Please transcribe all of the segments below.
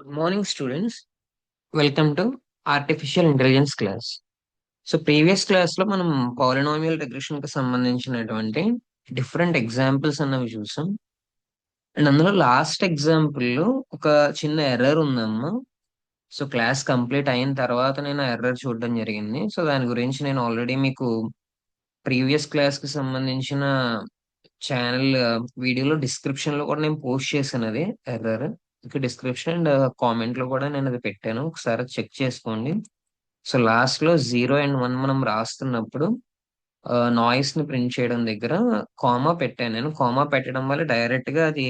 Good morning, students. Welcome to artificial intelligence class. So previous class లో మనం polynomial regression కి సంబంధించినటువంటి different examples అన్నవి చూసాం. అండ్ అందులో లాస్ట్ ఎగ్జాంపుల్ లో ఒక చిన్న ఎర్రర్ ఉందమ్మా. సో క్లాస్ కంప్లీట్ అయిన తర్వాత నేను ఎర్రర్ చూడడం జరిగింది. సో దాని గురించి నేను ఆల్రెడీ మీకు ప్రీవియస్ క్లాస్ కి సంబంధించిన ఛానల్ వీడియోలో డిస్క్రిప్షన్ లో కూడా నేను పోస్ట్ చేశాను అది ఎర్రర్. డిస్క్రిప్షన్ అండ్ కామెంట్ లో కూడా నేను అది పెట్టాను, ఒకసారి చెక్ చేసుకోండి. సో లాస్ట్ లో 0 and 1 మనం రాస్తున్నప్పుడు నాయిస్ ని ప్రింట్ చేయడం దగ్గర కామా పెట్టాను. నేను కామా పెట్టడం వల్ల డైరెక్ట్ గా అది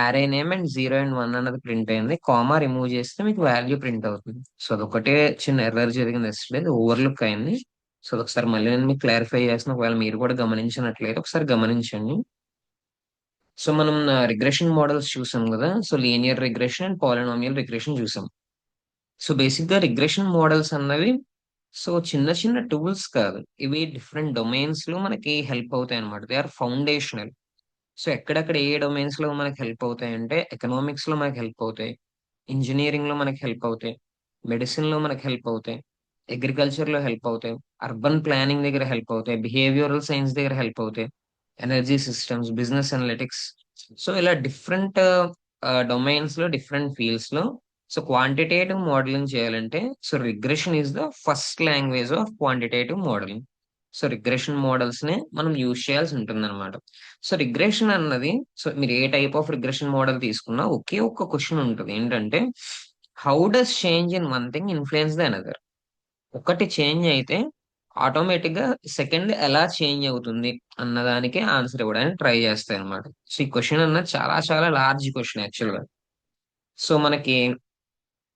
యారే నేమ్ అండ్ 0 and 1 అన్నది ప్రింట్ అయింది. కామా రిమూవ్ చేస్తే మీకు వాల్యూ ప్రింట్ అవుతుంది. సో అదొకటే చిన్న ఎర్రర్ జరిగింది ఎస్టర్డే, అది ఓవర్లుక్ అయింది. సో ఒకసారి మళ్ళీ నేను మీకు క్లారిఫై చేసిన, ఒకవేళ మీరు కూడా గమనించినట్లయితే ఒకసారి గమనించండి. సో మనం రిగ్రెషన్ మోడల్స్ చూసాం కదా. So linear regression and polynomial regression చూసాం. సో బేసిక్ గా రిగ్రెషన్ మోడల్స్ అన్నవి సో చిన్న చిన్న టూల్స్ కాదు, ఇవి డిఫరెంట్ డొమైన్స్ లో మనకి హెల్ప్ అవుతాయి అనమాట. They are foundational. సో ఎక్కడెక్కడ ఏ డొమైన్స్ లో మనకి హెల్ప్ అవుతాయి అంటే, ఎకనామిక్స్ లో మనకి హెల్ప్ అవుతాయి, ఇంజనీరింగ్ లో మనకి హెల్ప్ అవుతాయి, మెడిసిన్ లో మనకి హెల్ప్ అవుతాయి, అగ్రికల్చర్ లో హెల్ప్ అవుతాయి, అర్బన్ ప్లానింగ్ దగ్గర హెల్ప్ అవుతాయి, బిహేవియరల్ సైన్స్ దగ్గర హెల్ప్ అవుతాయి, energy systems, business analytics. So ఇలా డిఫరెంట్ డొమైన్స్ లో, డిఫరెంట్ ఫీల్డ్స్ లో సో క్వాంటిటేటివ్ మోడలింగ్ చేయాలంటే, so regression is the first language of quantitative modelling. So regression models నే మనం యూజ్ చేయాల్సి ఉంటుంది అనమాట. సో రిగ్రెషన్ అన్నది, సో మీరు ఏ టైప్ ఆఫ్ రిగ్రెషన్ మోడల్ తీసుకున్నా ఒకే ఒక్క క్వశ్చన్ ఉంటుంది, ఏంటంటే how does change in one thing influence the another. ఒకటి చేంజ్ అయితే ఆటోమేటిక్ గా సెకండ్ ఎలా చేంజ్ అవుతుంది అన్నదానికి ఆన్సర్ ఇవ్వడానికి ట్రై చేస్తాయి అనమాట. సో ఈ క్వశ్చన్ అన్నది చాలా చాలా లార్జ్ క్వశ్చన్ యాక్చువల్ గా. సో మనకి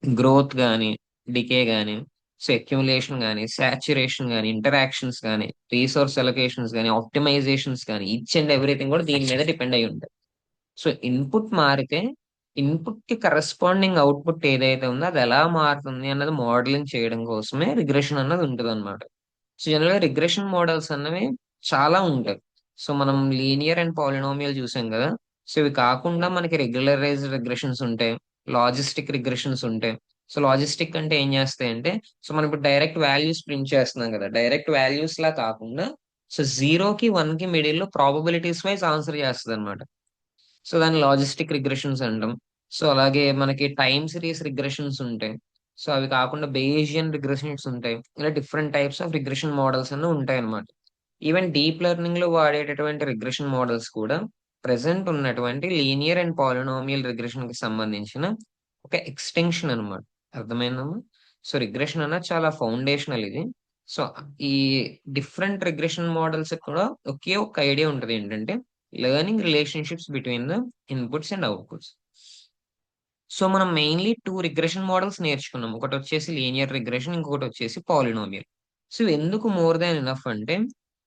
గ్రోత్ కానీ, డికే కానీ, సో అక్యుములేషన్ కానీ, సాచురేషన్ కానీ, ఇంటరాక్షన్స్ కానీ, రీసోర్స్ అలొకేషన్స్ కానీ, ఆప్టిమైజేషన్స్ కానీ, ఈచ్ అండ్ ఎవ్రీథింగ్ కూడా దీని మీద డిపెండ్ అయి ఉంటాయి. సో ఇన్పుట్ మారితే ఇన్పుట్ కి కరెస్పాండింగ్ అవుట్పుట్ ఏదైతే ఉందో అది ఎలా మారుతుంది అన్నది మోడలింగ్ చేయడం కోసమే రిగ్రెషన్ అన్నది ఉంటుంది అనమాట. సో జనరల్ గా రిగ్రెషన్ మోడల్స్ అన్నవి చాలా ఉంటాయి. సో మనం లీనియర్ అండ్ పాలినామియల్ చూసాం కదా. సో ఇవి కాకుండా మనకి రెగ్యులరైజ్డ్ రిగ్రెషన్స్ ఉంటాయి, లాజిస్టిక్ రిగ్రెషన్స్ ఉంటాయి. సో లాజిస్టిక్ అంటే ఏం చేస్తాయంటే, సో మనం ఇప్పుడు డైరెక్ట్ వాల్యూస్ ప్రింట్ చేస్తున్నాం కదా, డైరెక్ట్ వాల్యూస్ లా కాకుండా సో 0 కి 1 కి మిడిల్ లో ప్రాబబిలిటీస్ వైజ్ ఆన్సర్ చేస్తుంది అనమాట. సో దాన్ని లాజిస్టిక్ రిగ్రెషన్స్ అంటాం. సో అలాగే మనకి టైమ్ సిరీస్ రిగ్రెషన్స్ ఉంటాయి. సో అవి కాకుండా బేసియన్ రిగ్రెషన్స్ ఉంటాయి. ఇలా different types of regression models అన్ని ఉంటాయి అన్నమాట. ఈవెన్ డీప్ లెర్నింగ్ లో వాడేటటువంటి రిగ్రెషన్ మోడల్స్ కూడా ప్రెసెంట్ ఉన్నటువంటి లీనియర్ అండ్ పాలినామియల్ రిగ్రెషన్ కి సంబంధించిన ఒక ఎక్స్టెన్షన్ అన్నమాట. అర్థమైందమ్మా? సో రిగ్రెషన్ అన్నది చాలా ఫౌండేషనల్ ఇది. సో ఈ డిఫరెంట్ రిగ్రెషన్ మోడల్స్ కూడా ఒకే ఒక ఐడియా ఉంటుంది, ఏంటంటే learning relationships between the inputs and outputs. So మనం మెయిన్లీ టూ రిగ్రెషన్ మోడల్స్ నేర్చుకున్నాం, ఒకటి వచ్చేసి లీనియర్ రిగ్రెషన్, ఇంకొకటి వచ్చేసి పాలినామియల్. సో ఎందుకు మోర్ దాన్ ఎనఫ్ అంటే,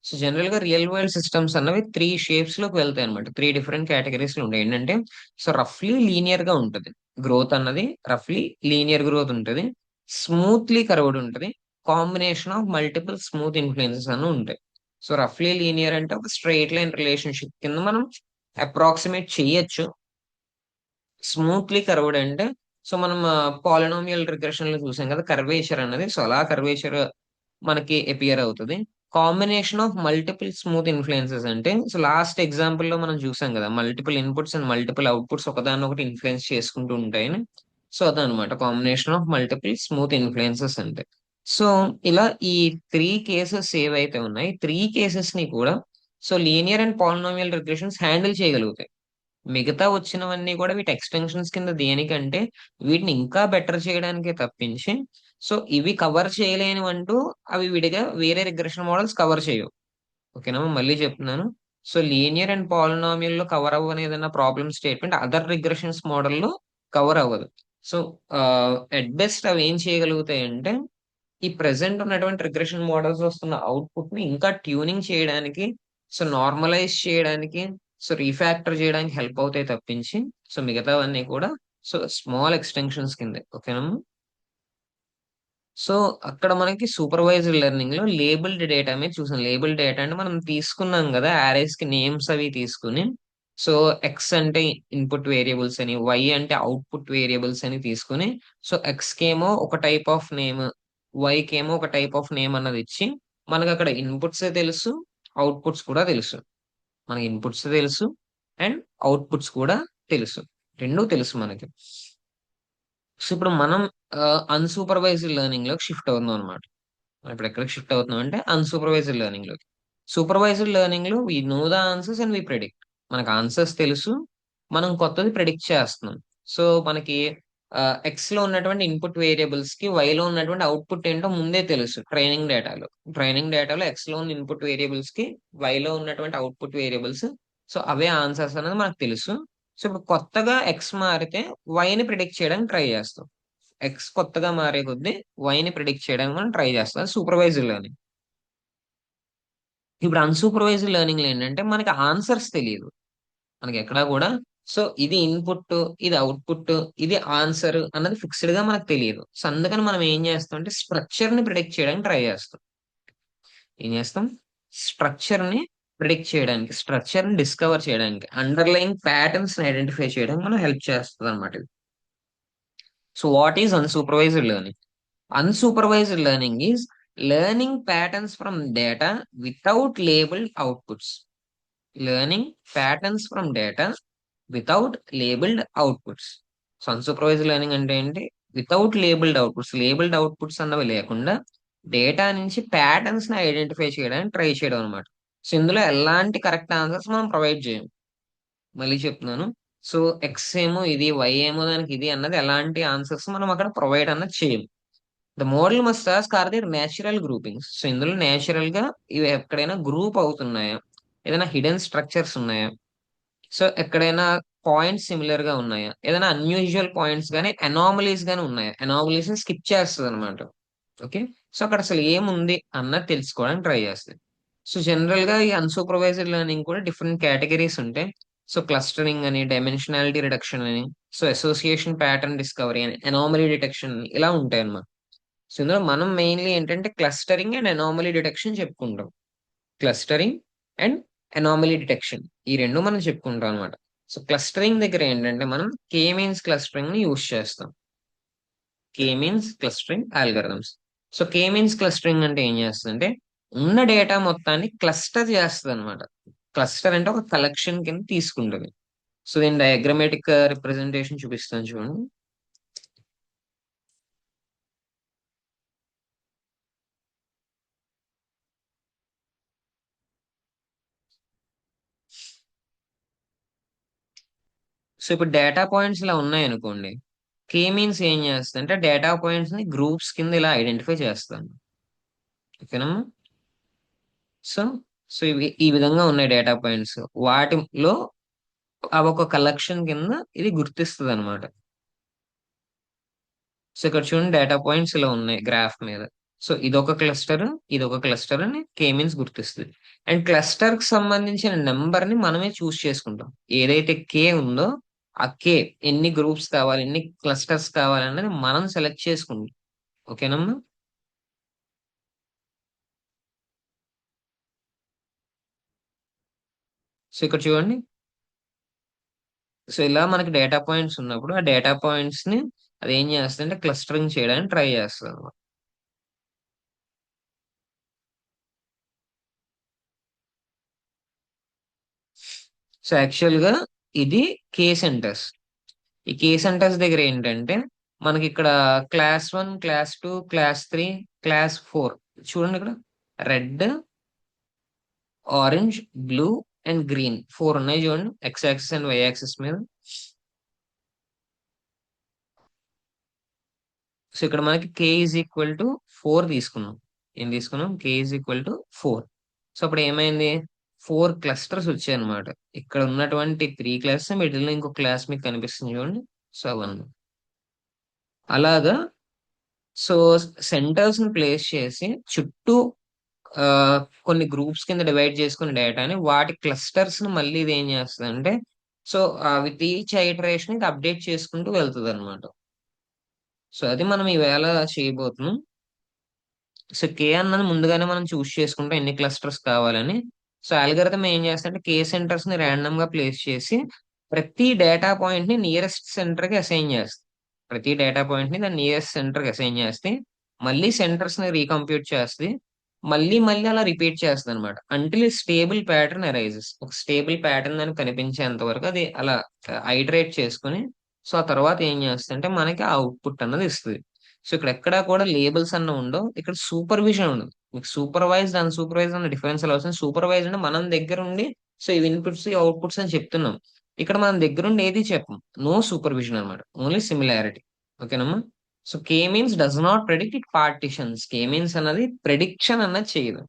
సో జనరల్ గా రియల్ వరల్డ్ సిస్టమ్స్ అన్నవి త్రీ షేప్స్ లోకి వెళ్తాయి అనమాట. త్రీ డిఫరెంట్ కేటగిరీస్ లో ఉంటాయి. ఏంటంటే సో రఫ్లీ లీనియర్ గా ఉంటది గ్రోత్ అన్నది, రఫ్లీ లీనియర్ గ్రోత్ ఉంటుంది, స్మూత్లీ కర్వ్డ్ ఉంటుంది, combination of multiple smooth influences అన్ని ఉంటాయి. సో రఫ్లీ లీనియర్ అంటే ఒక స్ట్రైట్ లైన్ రిలేషన్షిప్ కింద మనం అప్రాక్సిమేట్ చేయొచ్చు. స్మూత్లీ కర్వ్డ్ అంటే, సో మనం పాలినామియల్ రిగ్రెషన్ లో చూసాం కదా కర్వేచర్ అన్నది, సో అలా కర్వేచర్ మనకి అపియర్ అవుతుంది. Combination of multiple smooth influences అంటే, సో లాస్ట్ ఎగ్జాంపుల్ లో మనం చూసాం కదా, multiple inputs and multiple outputs ఒకదాన్ని ఒకటి ఇన్ఫ్లుయెన్స్ చేసుకుంటూ ఉంటాయని. సో అదనమాట combination of multiple smooth influences అంటే. సో ఇలా ఈ త్రీ కేసెస్ ఏవైతే ఉన్నాయి, త్రీ కేసెస్ ని కూడా so linear and polynomial regressions handle చేయగలుగుతాయి. మిగతా వచ్చినవన్నీ కూడా వీటి ఎక్స్టెన్షన్స్ కింద, దేనికంటే వీటిని ఇంకా బెటర్ చేయడానికే తప్పించి, సో ఇవి కవర్ చేయలేనివంటూ అవి విడిగా వేరే రిగ్రెషన్ మోడల్స్ కవర్ చేయవు. ఓకేనా, మళ్ళీ చెప్తున్నాను. సో లీనియర్ అండ్ పాలినామియల్ లో కవర్ అవ్వని ఏదైనా ప్రాబ్లమ్ స్టేట్మెంట్ అదర్ రిగ్రెషన్స్ మోడల్లో కవర్ అవ్వదు. సో ఎట్ బెస్ట్ అవి ఏం చేయగలుగుతాయి అంటే, ఈ ప్రెసెంట్ ఉన్నటువంటి రిగ్రెషన్ మోడల్స్ వస్తున్న అవుట్పుట్ ని ఇంకా ట్యూనింగ్ చేయడానికి, సో నార్మలైజ్ చేయడానికి, సో రీఫ్యాక్టర్ చేయడానికి హెల్ప్ అవుతాయి తప్పించి, సో మిగతావన్నీ కూడా సో స్మాల్ ఎక్స్టెన్షన్స్ కింద. ఓకేనా? సో అక్కడ మనకి సూపర్వైజ్డ్ లెర్నింగ్ లో లేబుల్డ్ డేటా మీద చూసాం. లేబుల్డ్ డేటా అంటే మనం తీసుకున్నాం కదా, అరేస్ కి నేమ్స్ అవి తీసుకుని సో ఎక్స్ అంటే ఇన్పుట్ వేరియబుల్స్ అని, వై అంటే అవుట్పుట్ వేరియబుల్స్ అని తీసుకుని, సో ఎక్స్ కేమో ఒక టైప్ ఆఫ్ నేమ్, వై కేమో ఒక టైప్ ఆఫ్ నేమ్ అన్నది ఇచ్చి, మనకు అక్కడ ఇన్పుట్స్ తెలుసు, అవుట్పుట్స్ కూడా తెలుసు. మనకి ఇన్పుట్స్ తెలుసు అండ్ అవుట్పుట్స్ కూడా తెలుసు, రెండూ తెలుసు మనకి. సో ఇప్పుడు మనం అన్సూపర్వైజ్డ్ లెర్నింగ్ లోకి షిఫ్ట్ అవుతున్నాం అనమాట. ఇప్పుడు ఎక్కడికి షిఫ్ట్ అవుతున్నాం అంటే అన్సూపర్వైజ్డ్ లెర్నింగ్ లోకి. సూపర్వైజ్డ్ లెర్నింగ్ లో we know the answers and we predict. మనకు ఆన్సర్స్ తెలుసు, మనం కొత్తది ప్రెడిక్ట్ చేస్తున్నాం. సో మనకి ఎక్స్ లో ఉన్నటువంటి ఇన్పుట్ వేరియబుల్స్ కి వై లో ఉన్నటువంటి అవుట్పుట్ ఏంటో ముందే తెలుసు ట్రైనింగ్ డేటాలో ఎక్స్ లో ఉన్న ఇన్పుట్ వేరియబుల్స్ కి వై లో ఉన్నటువంటి అవుట్పుట్ వేరియబుల్స్, సో అవే ఆన్సర్స్ అనేది మనకు తెలుసు. సో ఇప్పుడు కొత్తగా ఎక్స్ మారితే వైని ప్రిడిక్ట్ చేయడానికి ట్రై చేస్తాం. ఎక్స్ కొత్తగా మారే కొద్దీ వైని ప్రిడిక్ట్ చేయడానికి మనం ట్రై చేస్తాం, సూపర్వైజ్డ్ లెర్నింగ్. ఇప్పుడు అన్సూపర్వైజ్డ్ లెర్నింగ్ లో ఏంటంటే మనకి ఆన్సర్స్ తెలియదు, మనకి ఎక్కడా కూడా. సో ఇది ఇన్పుట్, ఇది అవుట్పుట్, ఇది ఆన్సర్ అన్నది ఫిక్స్డ్ గా మనకు తెలియదు. సో అందుకని మనం ఏం చేస్తాం అంటే స్ట్రక్చర్ ని ప్రిడిక్ట్ చేయడానికి ట్రై చేస్తాం. ఏం చేస్తాం? స్ట్రక్చర్ ని ప్రిడిక్ట్ చేయడానికి, స్ట్రక్చర్ ని డిస్కవర్ చేయడానికి, అండర్లైన్ ప్యాటర్న్స్ ని ఐడెంటిఫై చేయడానికి మనం హెల్ప్ చేస్తుంది అనమాట. So what is unsupervised learning? Unsupervised learning is learning patterns from data without labeled outputs. Learning patterns from data without labeled outputs. So unsupervised learning అంటే ఏంటి? Without labelled outputs. Labelled outputs అన్నవి లేకుండా data నుంచి patterns ని identify చేయడానికి try చేయడం అనమాట. So ఇందులో ఎలాంటి కరెక్ట్ ఆన్సర్స్ మనం ప్రొవైడ్ చేయం. మళ్ళీ చెప్తున్నాను. సో ఎక్స్ ఏమో ఇది, వై ఏమో దానికి ఇది అన్నది ఎలాంటి ఆన్సర్స్ మనం అక్కడ ప్రొవైడ్ అన్నది చేయం. The model must task are the natural groupings. So ఇందులో నేచురల్ గా ఇవి ఎక్కడైనా గ్రూప్ అవుతున్నాయా, ఏదైనా హిడెన్ స్ట్రక్చర్స్ ఉన్నాయా, సో ఎక్కడైనా పాయింట్స్ సిమిలర్ గా ఉన్నాయా, ఏదైనా అన్యూజువల్ పాయింట్స్ కానీ అనామలీస్ గానీ ఉన్నాయా, అనామలీస్ స్కిప్ చేస్తుంది అనమాట. ఓకే. సో అక్కడ అసలు ఏముంది అన్నది తెలుసుకోవడానికి ట్రై చేస్తుంది. సో జనరల్ గా ఈ అన్సూపర్వైజ్డ్ లెర్నింగ్ కూడా డిఫరెంట్ కేటగిరీస్ ఉంటాయి. సో క్లస్టరింగ్ అని, డైమెన్షనాలిటీ రిడక్షన్ అని, సో అసోసియేషన్ ప్యాటర్న్ డిస్కవరీ అని, అనామలీ డిటెక్షన్ ఇలా ఉంటాయి అన్నమాట. సో ఇందులో మనం మెయిన్లీ ఏంటంటే క్లస్టరింగ్ అండ్ అనామలీ డిటెక్షన్ చెప్పుకుంటాం. క్లస్టరింగ్ అండ్ అనామలీ డిటెక్షన్, ఈ రెండు మనం చెప్పుకుంటాం అనమాట. సో క్లస్టరింగ్ దగ్గర ఏంటంటే మనం కే మీన్స్ క్లస్టరింగ్ ని యూస్ చేస్తాం. కే మీన్స్ క్లస్టరింగ్ ఆల్గరిథమ్స్. సో కే మీన్స్ క్లస్టరింగ్ అంటే ఏం చేస్తుందంటే ఉన్న డేటా మొత్తాన్ని క్లస్టర్ చేస్తుంది అనమాట. క్లస్టర్ అంటే ఒక కలెక్షన్ కింద తీసుకుంటుంది. సో దీని డయాగ్రమాటిక్ రిప్రజెంటేషన్ చూపిస్తాను చూడండి. సో ఇప్పుడు డేటా పాయింట్స్ ఇలా ఉన్నాయనుకోండి, కే మీన్స్ ఏం చేస్తుందంటే డేటా పాయింట్స్ ని గ్రూప్స్ కింద ఇలా ఐడెంటిఫై చేస్తాను. ఓకేనా? సో సో ఇవి ఈ విధంగా ఉన్నాయి డేటా పాయింట్స్. వాటిలో అవి ఒక కలెక్షన్ కింద ఇది గుర్తిస్తుంది అనమాట. సో ఇక్కడ చూడండి డేటా పాయింట్స్ ఇలా ఉన్నాయి గ్రాఫ్ మీద. సో ఇదొక క్లస్టర్, ఇదొక క్లస్టర్ అని కే మీన్స్ గుర్తిస్తుంది. అండ్ క్లస్టర్ కి సంబంధించిన నెంబర్ ని మనమే చూస్ చేసుకుంటాం. ఏదైతే కే ఉందో ఆ కే ఎన్ని గ్రూప్స్ కావాలి, ఎన్ని క్లస్టర్స్ కావాలి అనేది మనం సెలెక్ట్ చేసుకుంటాం. ఓకేనమ్మా? సో ఇక్కడ చూడండి. సో ఇలా మనకి డేటా పాయింట్స్ ఉన్నప్పుడు ఆ డేటా పాయింట్స్ ని అది ఏం చేస్తుంది అంటే క్లస్టరింగ్ చేయడానికి ట్రై చేస్తుంది అన్నమాట. సో యాక్చువల్ గా ఇది కే సెంటర్స్. ఈ కే సెంటర్స్ దగ్గర ఏంటంటే మనకి ఇక్కడ క్లాస్ 1, క్లాస్ 2, క్లాస్ 3, క్లాస్ 4 చూడండి. ఇక్కడ red, orange, blue and green 4 ఉన్నాయి చూడండి, X axis and Y axis మీద. సో ఇక్కడ మనకి కే ఈజ్ ఈక్వల్ టు 4 తీసుకున్నాం. ఏం తీసుకున్నాం? కే ఈజ్ ఈక్వల్ టు 4. సో అప్పుడు ఏమైంది? 4 క్లస్టర్స్ వచ్చాయి అనమాట. ఇక్కడ ఉన్నటువంటి 3 క్లాస్, మిడిల్ లో ఇంకో క్లాస్ మీకు కనిపిస్తుంది చూడండి. సో అవన్నీ అలాగా. సో సెంటర్స్ ని ప్లేస్ చేసి చుట్టూ ఆ, కొన్ని గ్రూప్స్ కింద డివైడ్ చేసుకున్న డేటాని వాటి క్లస్టర్స్ ని మళ్ళీ ఇది ఏం చేస్తుంది అంటే, సో విత్ ఈచ్ ఐటరేషన్ ఇది అప్డేట్ చేసుకుంటూ వెళ్తుంది అనమాట. సో అది మనం ఈవేళ చేయబోతున్నాం. సో కే అన్నది ముందుగానే మనం చూస్ చేసుకుంటాం ఎన్ని క్లస్టర్స్ కావాలని. సో అల్గోరిథం ఏం చేస్తుంటే కే సెంటర్స్ ని ర్యాండమ్ గా ప్లేస్ చేసి ప్రతి డేటా పాయింట్ ని నియరెస్ట్ సెంటర్ కి అసైన్ చేస్తుంది. ప్రతి డేటా పాయింట్ ని దాని నియరెస్ట్ సెంటర్ కి అసైన్ చేస్తే మళ్ళీ సెంటర్స్ ని రీకంప్యూట్ చేస్తుంది. మళ్ళీ మళ్ళీ అలా రిపీట్ చేస్తుంది అనమాట అంటిల్ స్టేబుల్ ప్యాటర్న్ అరైజెస్. ఒక స్టేబుల్ ప్యాటర్న్ అని కనిపించేంత వరకు అది అలా ఐటరేట్ చేసుకుని సో ఆ తర్వాత ఏం చేస్తుంటే మనకి ఆ అవుట్పుట్ అన్నది ఇస్తుంది. సో ఇక్కడ ఎక్కడా కూడా లేబుల్స్ అన్న ఉండవు, ఇక్కడ సూపర్విజన్ ఉండదు. మీకు సూపర్వైజ్డ్ అన్ సూపర్వైజ్డ్ అన్న డిఫరెన్స్ ఎలా వస్తుంది? సూపర్వైజ్డ్ అంటే మనం దగ్గర ఉండి సో ఇవి ఇన్పుట్స్ ఈ అవుట్పుట్స్ అని చెప్తున్నాం. ఇక్కడ మనం దగ్గర ఉండి ఏది చెప్పం. నో సూపర్విజన్ అనమాట, ఓన్లీ సిమిలారిటీ. ఓకేనమ్మా? So K means does not predict, it partitions. K means అన్నది ప్రెడిక్షన్ అన్నది చేయదు.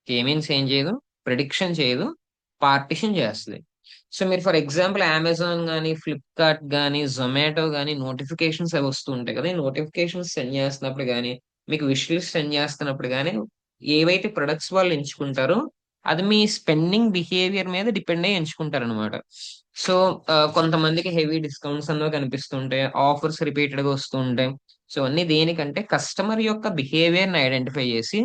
కే మీన్స్ ఏం చేయదు, ప్రిడిక్షన్ చేయదు, పార్టిషన్ చేస్తుంది. సో మీరు ఫర్ ఎగ్జాంపుల్ అమెజాన్ కానీ ఫ్లిప్కార్ట్ కానీ జొమాటో కానీ నోటిఫికేషన్స్ అవి వస్తూ ఉంటాయి కదా. ఈ నోటిఫికేషన్స్ సెండ్ చేస్తున్నప్పుడు కానీ మీకు విష్ లిస్ట్ సెండ్ చేస్తున్నప్పుడు కానీ ఏవైతే ప్రొడక్ట్స్ వాళ్ళు ఎంచుకుంటారో అది మీ స్పెండింగ్ బిహేవియర్ మీద డిపెండ్ అయ్యి ఎంచుకుంటారు అనమాట. సో కొంతమందికి హెవీ డిస్కౌంట్స్ అన్నవి కనిపిస్తుంటాయి, ఆఫర్స్ రిపీటెడ్ గా వస్తూ ఉంటాయి. సో అన్ని దేనికంటే కస్టమర్ యొక్క బిహేవియర్ ని ఐడెంటిఫై చేసి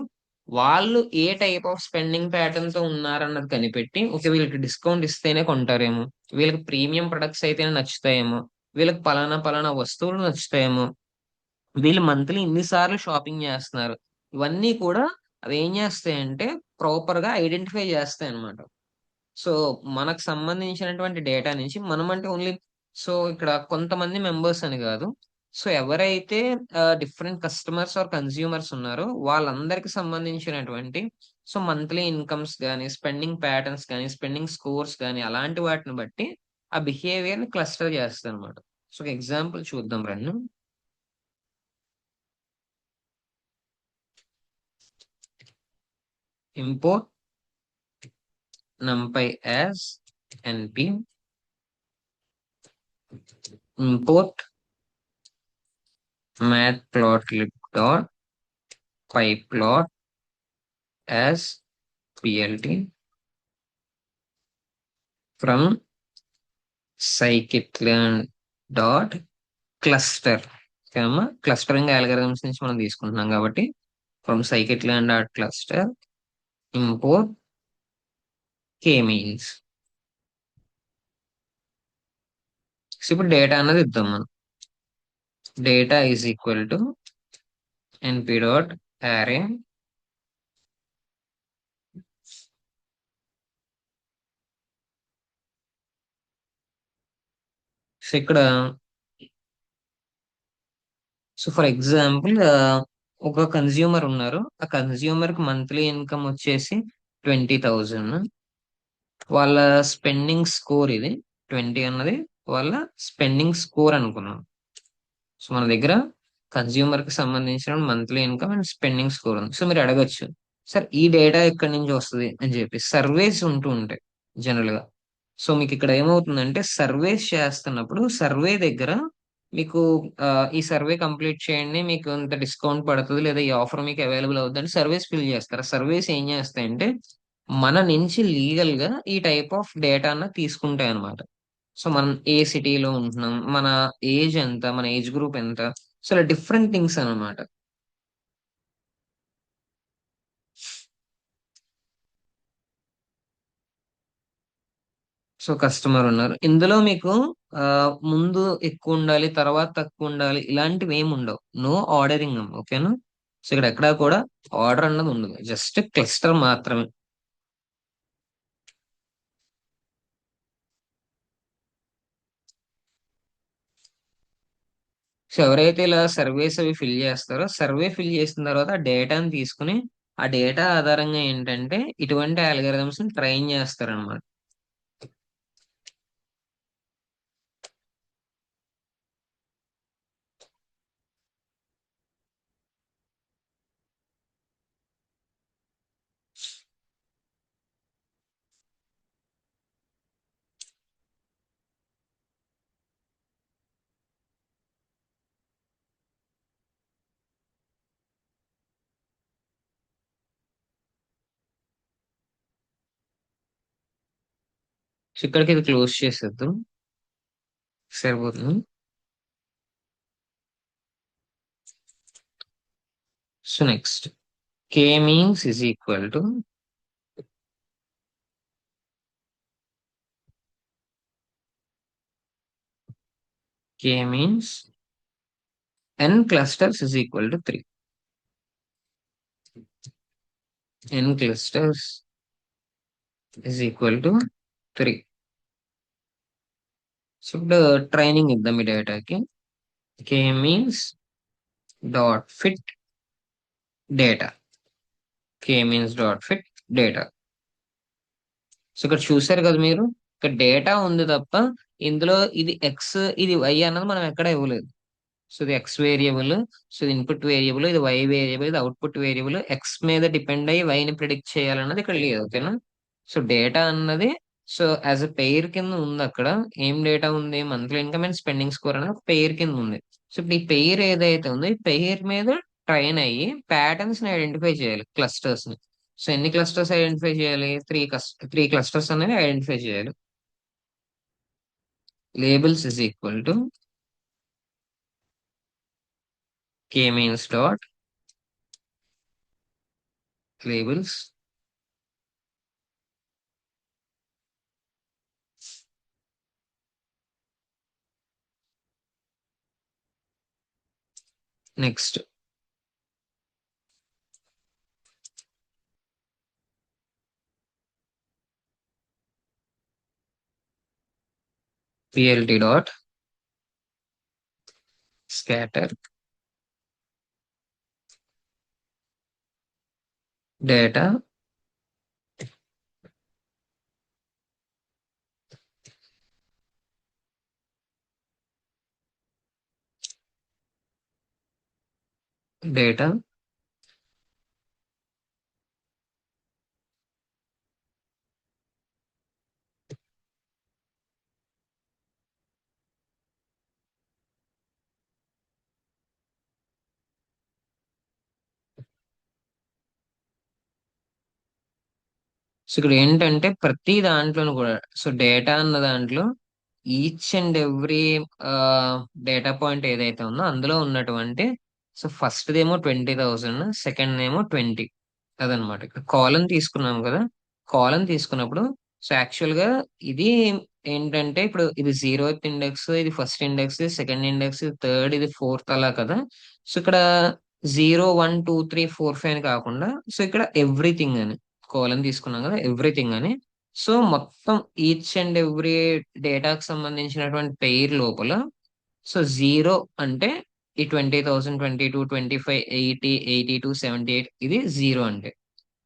వాళ్ళు ఏ టైప్ ఆఫ్ స్పెండింగ్ ప్యాటర్న్ తో ఉన్నారన్నది కనిపెట్టి ఓకే వీళ్ళకి డిస్కౌంట్ ఇస్తేనే కొంటారేమో, వీళ్ళకి ప్రీమియం ప్రొడక్ట్స్ అయితేనే నచ్చుతాయేమో, వీళ్ళకి పలానా పలానా వస్తువులు నచ్చుతాయేమో, వీళ్ళు మంత్లీ ఇన్నిసార్లు షాపింగ్ చేస్తున్నారు, ఇవన్నీ కూడా అవి ఏం చేస్తాయంటే ప్రాపర్ గా ఐడెంటిఫై చేస్తాయి అన్నమాట. సో మనకు సంబంధించినటువంటి డేటా నుంచి మనం అంటే ఓన్లీ సో ఇక్కడ కొంతమంది మెంబర్స్ అని కాదు. సో ఎవరైతే డిఫరెంట్ కస్టమర్స్ ఆర్ కన్స్యూమర్స్ ఉన్నారో వాళ్ళందరికి సంబంధించినటువంటి సో మంత్లీ ఇన్కమ్స్ కానీ స్పెండింగ్ ప్యాటర్న్స్ కానీ స్పెండింగ్ స్కోర్స్ కానీ అలాంటి వాటిని బట్టి ఆ బిహేవియర్ ని క్లస్టర్ చేస్తుంది అనమాట. సో ఒక ఎగ్జాంపుల్ చూద్దాం రండి. Import numpy as np, import matplotlib dot pyplot as plt from scikit-learn dot cluster. ఓకేనమ్మా, క్లస్టరింగ్ అల్గోరిథమ్స్ నుంచి మనం తీసుకుంటున్నాం కాబట్టి from scikit-learn dot cluster import K means. ఇప్పుడు డేటా అన్నది ఇద్దాం మనం. Data is equal to np dot array. So ఇక్కడ సో ఫర్ ఎగ్జాంపుల్ ఒక కన్జ్యూమర్ ఉన్నారు, ఆ కన్జ్యూమర్ కి మంత్లీ ఇన్కమ్ వచ్చేసి 20,000. వాళ్ళ స్పెండింగ్ స్కోర్ ఇది 20 అన్నది వాళ్ళ స్పెండింగ్ స్కోర్ అనుకున్నాం. సో మన దగ్గర కన్జ్యూమర్ కి సంబంధించిన monthly income and spending score ఉంది. సో మీరు అడగచ్చు సార్ ఈ డేటా ఎక్కడి నుంచి వస్తుంది అని చెప్పి. సర్వేస్ ఉంటూ ఉంటాయి జనరల్ గా. సో మీకు ఇక్కడ ఏమవుతుందంటే సర్వేస్ చేస్తున్నప్పుడు సర్వే దగ్గర మీకు ఆ, ఈ సర్వే కంప్లీట్ చేయండి మీకు ఇంత డిస్కౌంట్ పడుతుంది లేదా ఈ ఆఫర్ మీకు అవైలబుల్ అవుతుంది అంటే సర్వేస్ ఫిల్ చేస్తారు. సర్వేస్ ఏం చేస్తాయంటే మన నుంచి లీగల్ గా ఈ టైప్ ఆఫ్ డేటా అన్న తీసుకుంటాయి అనమాట. సో మనం ఏ సిటీలో ఉంటున్నాం, మన ఏజ్ ఎంత, మన ఏజ్ గ్రూప్ ఎంత, సో ఇలా డిఫరెంట్ థింగ్స్ అన్నమాట. సో కస్టమర్ ఉన్నారు ఇందులో మీకు ఆ, ముందు ఎక్కువ ఉండాలి తర్వాత తక్కువ ఉండాలి ఇలాంటివి ఏమి ఉండవు. నో ఆర్డరింగ్, ఓకేనా? సో ఇక్కడ ఎక్కడా కూడా ఆర్డర్ అన్నది ఉండదు, జస్ట్ క్లస్టర్ మాత్రమే. సో ఎవరైతే ఇలా సర్వేస్ అవి ఫిల్ చేస్తారో సర్వే ఫిల్ చేసిన తర్వాత ఆ డేటాని తీసుకుని ఆ డేటా ఆధారంగా ఏంటంటే ఇటువంటి అల్గోరిథమ్స్ ని ట్రైన్ చేస్తారనమాట. సో ఇక్కడికి ఇది క్లోజ్ చేసేద్దాం, సరిపోతుంది. So next K means is equal to K means n clusters is equal to 3. N clusters is equal to 3. So the training ఇద్దాం ఈ డేటాకి. K means dot fit data. K means dot fit data. So ఇక్కడ చూసారు కదా మీరు, ఇక్కడ data ఉంది తప్ప ఇందులో ఇది ఎక్స్ ఇది వై అన్నది మనం ఎక్కడ ఇవ్వలేదు. సో ఇది ఎక్స్ వేరియబుల్, సో ఇది ఇన్పుట్ వేరియబుల్, ఇది వై వేరియబుల్, ఇది అవుట్పుట్ వేరియబుల్. ఎక్స్ మీద డిపెండ్ అయ్యి వైని ప్రిడిక్ట్ చేయాలన్నది ఇక్కడ లేదు. ఓకేనా? సో డేటా అన్నది సో యాజ్ ఎ పెయిర్ కింద ఉంది అక్కడ. ఏం డేటా ఉంది? Monthly income and spending score అనేది ఒక పెయిర్ కింద ఉంది. సో ఇప్పుడు ఈ పెయిర్ ఏదైతే ఉందో ఈ పెయిర్ మీద ట్రైన్ అయ్యి ప్యాటర్న్స్ ని ఐడెంటిఫై చేయాలి, క్లస్టర్స్ ని. సో ఎన్ని క్లస్టర్స్ ఐడెంటిఫై చేయాలి? త్రీ క్లస్టర్స్ అనేది ఐడెంటిఫై చేయాలి. Labels is equal to k means dot labels next plt dot scatter data data so ఇక్కడ ఏంటంటే ప్రతి దాంట్లోనూ కూడా సో డేటా అన్న దాంట్లో each and every data point ఏదైతే ఉందో అందులో ఉన్నటువంటి సో ఫస్ట్ ఏమో 20,000, సెకండ్ ఏమో 20. అదనమాట. ఇక్కడ కాలం తీసుకున్నాం కదా, కాలం తీసుకున్నప్పుడు సో యాక్చువల్ గా ఇది ఏంటంటే ఇప్పుడు ఇది 0th ఇండెక్స్, ఇది ఫస్ట్ ఇండెక్స్, సెకండ్ ఇండెక్స్, ఇది థర్డ్, ఇది ఫోర్త్, అలా కదా. సో ఇక్కడ 0 1 2 3 4 5 అని కాకుండా సో ఇక్కడ ఎవ్రీథింగ్ అని కాలం తీసుకున్నాం కదా, ఎవ్రీథింగ్ అని. సో మొత్తం ఈచ్ అండ్ ఎవ్రీ డేటాకి సంబంధించినటువంటి పెయిర్ లోపల సో 0 అంటే ఈ 20,000, 22 25 80 82 78 ఇది 0 అంటే.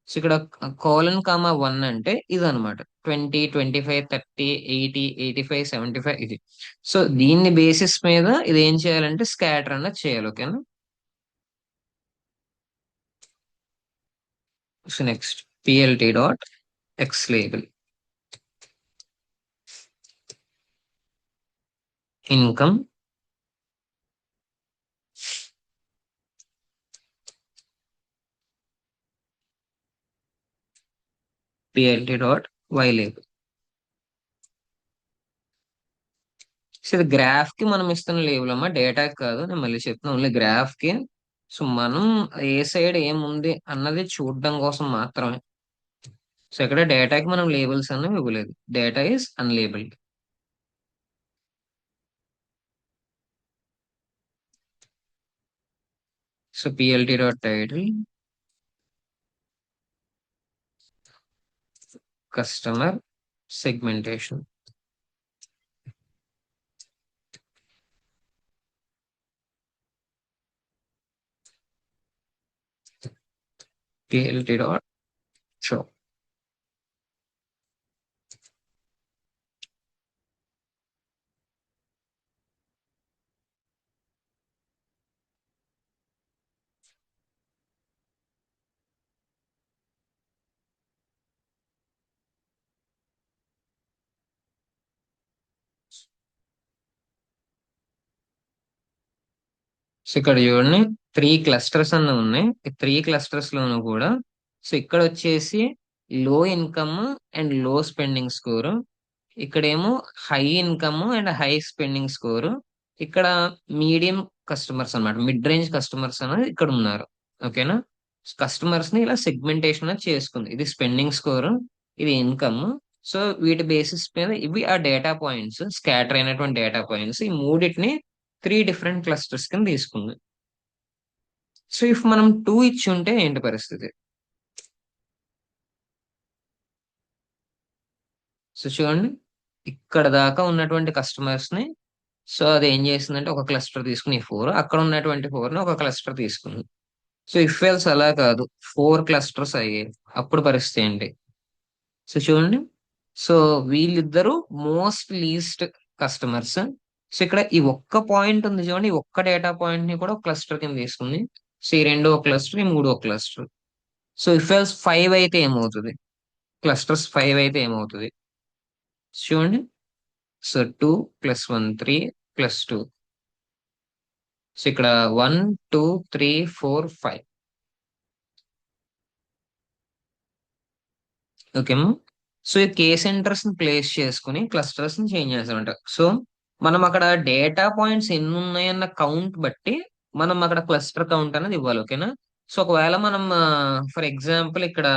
సో ఇక్కడ : 1 అంటే ఇది అనమాట. 20 25 30 80 85 75 ఇది. సో దీన్ని బేసిస్ మీద ఇది ఏం చేయాలంటే స్కాటర్ అన్నది చేయాలి. ఓకేనా? So next plt dot X label income plt dot Y label. So ఇది గ్రాఫ్ కి మనం ఇస్తున్న లేబుల్ అమ్మా, డేటాకి కాదు. నేను మళ్ళీ చెప్తున్నా, ఓన్లీ గ్రాఫ్ కి. సో మనం ఏ సైడ్ ఏముంది అన్నది చూడడం కోసం మాత్రమే. సో ఇక్కడ డేటాకి మనం లేబుల్స్ అన్నవి ఇవ్వలేదు. Data is unlabelled. So plt dot title customer segmentation. plt dot show. So ఇక్కడ చూడండి, 3 క్లస్టర్స్ అన్న ఉన్నాయి. ఈ 3 క్లస్టర్స్ లోను కూడా సో ఇక్కడ వచ్చేసి లో ఇన్కమ్ అండ్ లో స్పెండింగ్ స్కోర్, ఇక్కడేమో high income and high spending score. ఇక్కడ మీడియం కస్టమర్స్ అన్నమాట, మిడ్ రేంజ్ కస్టమర్స్ అనేది ఇక్కడ ఉన్నారు. ఓకేనా? కస్టమర్స్ ని ఇలా సెగ్మెంటేషన్ అనేది చేసుకుంది. ఇది స్పెండింగ్ స్కోర్, ఇది ఇన్కమ్. సో వీటి బేసిస్ మీద ఇవి ఆ డేటా పాయింట్స్, స్కాటర్ అయినటువంటి డేటా పాయింట్స్. ఈ మూడింటిని త్రీ డిఫరెంట్ క్లస్టర్స్ కింద తీసుకుంది. సో ఇఫ్ మనం టూ ఇచ్చి ఉంటే ఏంటి పరిస్థితి? సో చూడండి, ఇక్కడ దాకా ఉన్నటువంటి కస్టమర్స్ ని, సో అది ఏం చేసిందంటే ఒక క్లస్టర్ తీసుకుని ఫోర్, అక్కడ ఉన్నటువంటి ఫోర్ ని ఒక క్లస్టర్ తీసుకుంది. సో ఇఫ్ ఎల్స్ అలా కాదు, ఫోర్ క్లస్టర్స్ అయ్యాయి, అప్పుడు పరిస్థితి ఏంటి? సో చూడండి, సో వీళ్ళిద్దరూ మోస్ట్ లీస్ట్ కస్టమర్స్. సో ఇక్కడ ఈ ఒక్క పాయింట్ ఉంది చూడండి, ఈ ఒక్క డేటా పాయింట్ ని కూడా ఒక క్లస్టర్ కింద తీసుకుంది. సో ఈ రెండు ఒక క్లస్టర్, ఈ మూడు ఒక cluster. So if else five అయితే ఏమవుతుంది? క్లస్టర్స్ ఫైవ్ అయితే ఏమవుతుంది చూడండి. So two plus one three plus two. So ఇక్కడ one, two, three, four, five. ఓకేమా? సో ఈ కే సెంటర్స్ ని ప్లేస్ చేసుకుని క్లస్టర్స్ ని చేంజ్ చేస్తామంట. సో మనం అక్కడ డేటా పాయింట్స్ ఎన్ని ఉన్నాయన్న కౌంట్ బట్టి మనం అక్కడ క్లస్టర్ కౌంట్ అనేది ఇవ్వాలి. ఓకేనా? సో ఒకవేళ మనం ఫర్ ఎగ్జాంపుల్ ఇక్కడ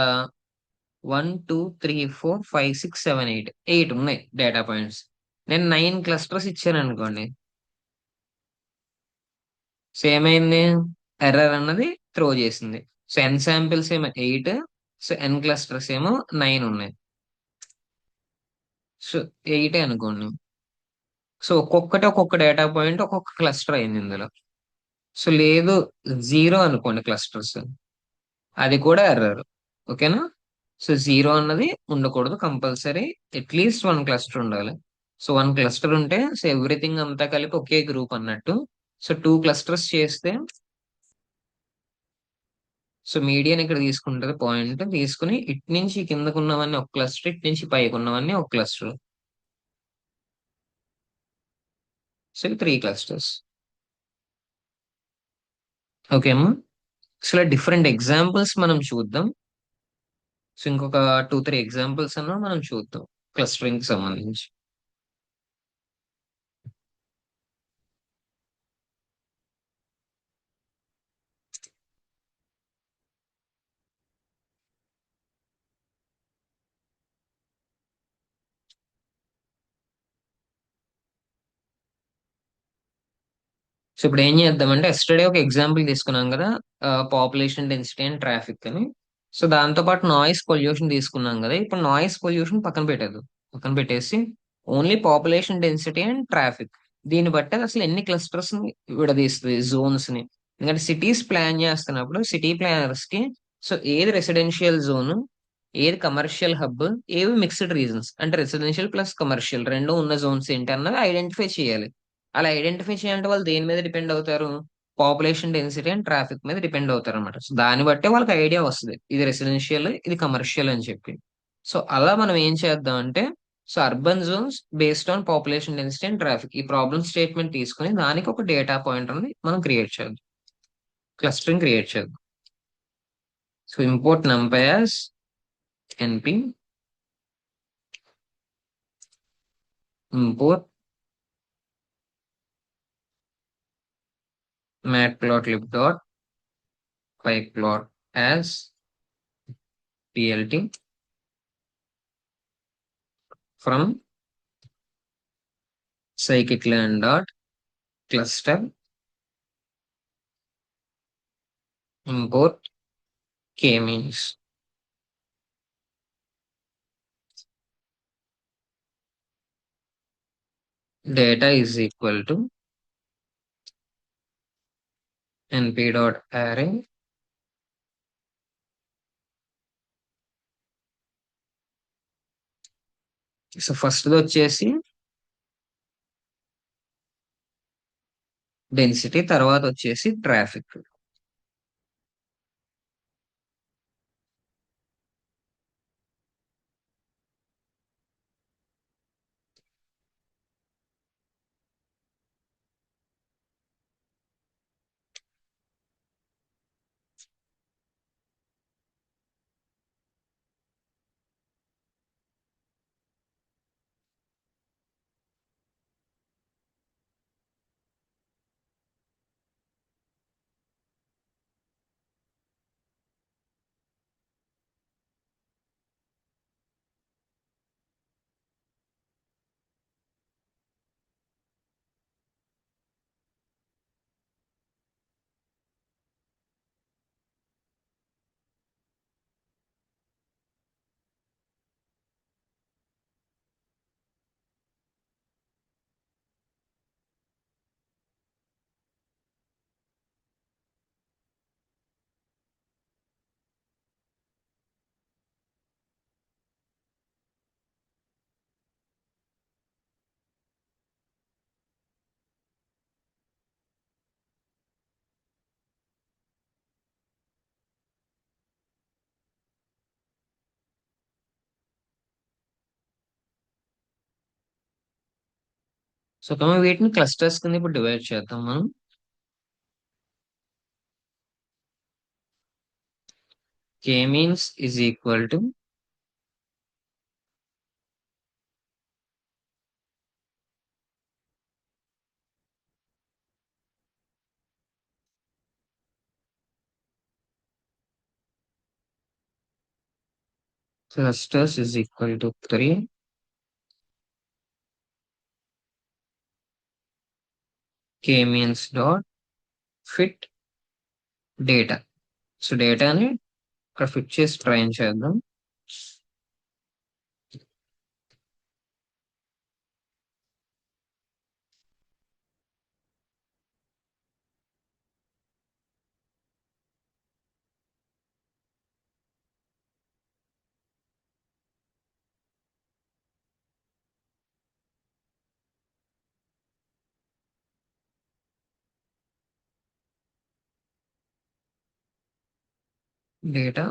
1 2 3 4 5 6 7 8 ఎయిట్ ఉన్నాయి డేటా పాయింట్స్. నేను 9 క్లస్టర్స్ ఇచ్చాను అనుకోండి. సో ఏమైంది? ఎర్రర్ అన్నది త్రో చేసింది. సో ఎన్ శాంపిల్స్ ఏమో ఎయిట్, సో ఎన్ క్లస్టర్స్ ఏమో నైన్ ఉన్నాయి. సో ఎయిటే అనుకోండి. సో ఒక్కొక్కటి ఒక్కొక్క డేటా పాయింట్ ఒక్కొక్క క్లస్టర్ అయింది ఇందులో. సో లేదు, జీరో అనుకోండి క్లస్టర్స్, అది కూడా ఎర్రర్. ఓకేనా? సో జీరో అన్నది ఉండకూడదు, కంపల్సరీ అట్లీస్ట్ వన్ క్లస్టర్ ఉండాలి. సో వన్ క్లస్టర్ ఉంటే సో ఎవ్రీథింగ్ అంతా కలిపి ఒకే గ్రూప్ అన్నట్టు. సో టూ క్లస్టర్స్ చేస్తే, సో మీడియన్ ఇక్కడ తీసుకుంటది, పాయింట్ తీసుకుని ఇటు నుంచి కిందకు ఉన్నవన్నీ ఒక క్లస్టర్, ఇటు నుంచి పైకి ఉన్నవన్నీ ఒక cluster. So three clusters. Okay అమ్మా? సో ఇలా డిఫరెంట్ ఎగ్జాంపుల్స్ మనం చూద్దాం. సో ఇంకొక టూ త్రీ ఎగ్జాంపుల్స్ అన్నా మనం చూద్దాం క్లస్టరింగ్ కి సంబంధించి. సో ఇప్పుడు ఏం చేద్దామంటే, ఎస్టర్డే ఒక ఎగ్జాంపుల్ తీసుకున్నాం కదా, పాపులేషన్ డెన్సిటీ అండ్ ట్రాఫిక్ అని. సో దాంతో పాటు నాయిస్ పొల్యూషన్ తీసుకున్నాం కదా, ఇప్పుడు నాయిస్ పొల్యూషన్ పక్కన పెట్టేది, పక్కన పెట్టేసి only population density and traffic, దీన్ని బట్టి అది అసలు ఎన్ని క్లస్టర్స్ ని విడదీస్తుంది, జోన్స్ ని. ఎందుకంటే సిటీస్ ప్లాన్ చేస్తున్నప్పుడు సిటీ ప్లానర్స్ కి, సో ఏది రెసిడెన్షియల్ జోన్, ఏది కమర్షియల్ హబ్, ఏవి మిక్స్డ్ రీజన్స్, అంటే రెసిడెన్షియల్ ప్లస్ కమర్షియల్ రెండు ఉన్న జోన్స్ ఏంటి అన్నది ఐడెంటిఫై చేయాలి. అలా ఐడెంటిఫై చేయాలంటే వాళ్ళు దేని మీద డిపెండ్ అవుతారు? పాపులేషన్ డెన్సిటీ అండ్ ట్రాఫిక్ మీద డిపెండ్ అవుతారు అనమాట. సో దాన్ని బట్టే వాళ్ళకి ఐడియా వస్తుంది, ఇది రెసిడెన్షియల్, ఇది కమర్షియల్ అని చెప్పి. సో అలా మనం ఏం చేద్దాం అంటే, so urban zones based on population density and traffic, ఈ ప్రాబ్లమ్ స్టేట్మెంట్ తీసుకుని దానికి ఒక డేటా పాయింట్ అనేది మనం క్రియేట్ చేద్దాం, క్లస్టరింగ్ క్రియేట్ చేద్దాం. So import numpy as np, import matplotlib dot pyplot as plt from scikit-learn dot cluster, import k-means. Data is equal to np dot array. So first వచ్చేసి density, తర్వాత వచ్చేసి traffic. So వీటిని clusters కింద ఇప్పుడు divide చేద్దాం మనం. K means is equal to clusters is equal to 3. K means dot fit data. So డేటాని ఇక్కడ ఫిట్ చేసి ట్రైన్ చేద్దాం. Data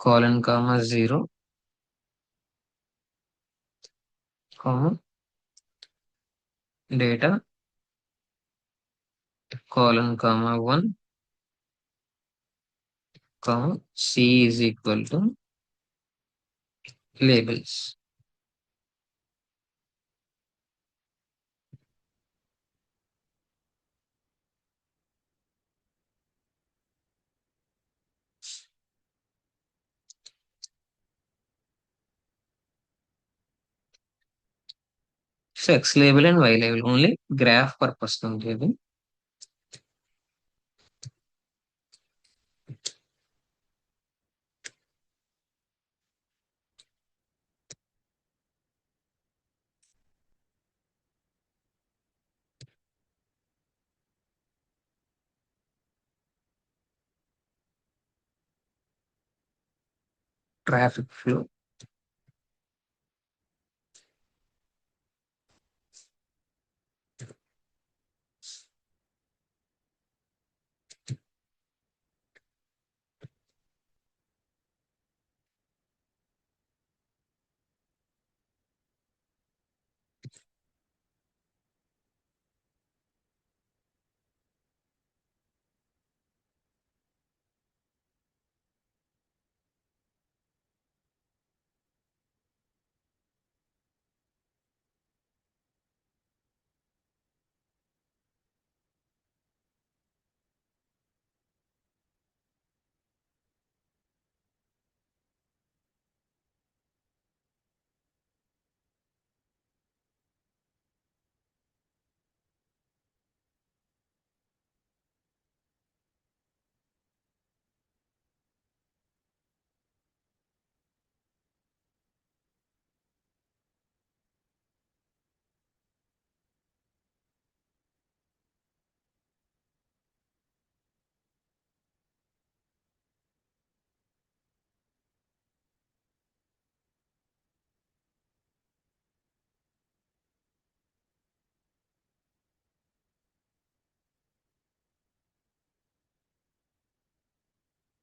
colon comma 0 comma data colon comma 1 comma C is equal to labels. So X label and Y label only graph purpose ఉంది ఇది. Traffic flow.